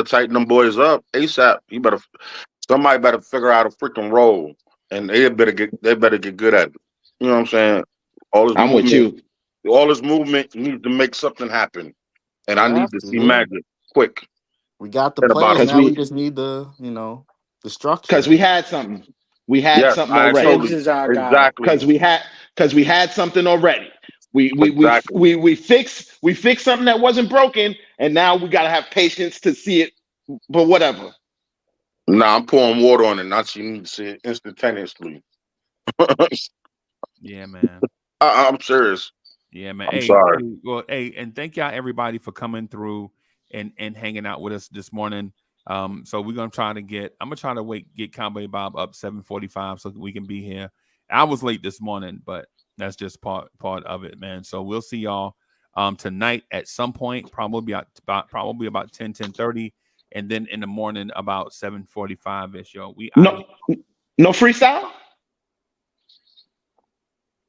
tighten them boys up ASAP. Somebody better figure out a freaking role, and they better get good at it. You know what I'm saying?
I'm with you.
All this movement needs to make something happen, and I need to see magic quick.
We got the players now. We just need the structure.
Because we had something. We had something already.
Exactly.
Because we had something already. We fixed something that wasn't broken, and now we gotta have patience to see it. But whatever.
Nah, I'm pouring water on it. Not you need to see it instantaneously.
Yeah, man.
I'm serious.
Yeah, man.
I'm sorry.
Well, and thank y'all everybody for coming through and hanging out with us this morning. So we're gonna try to get Cowboy Bob up 7:45 so that we can be here. I was late this morning, but that's just part of it, man. So we'll see y'all tonight at some point, probably about 10:30, and then in the morning about 7:45 ish. Yo,
no freestyle.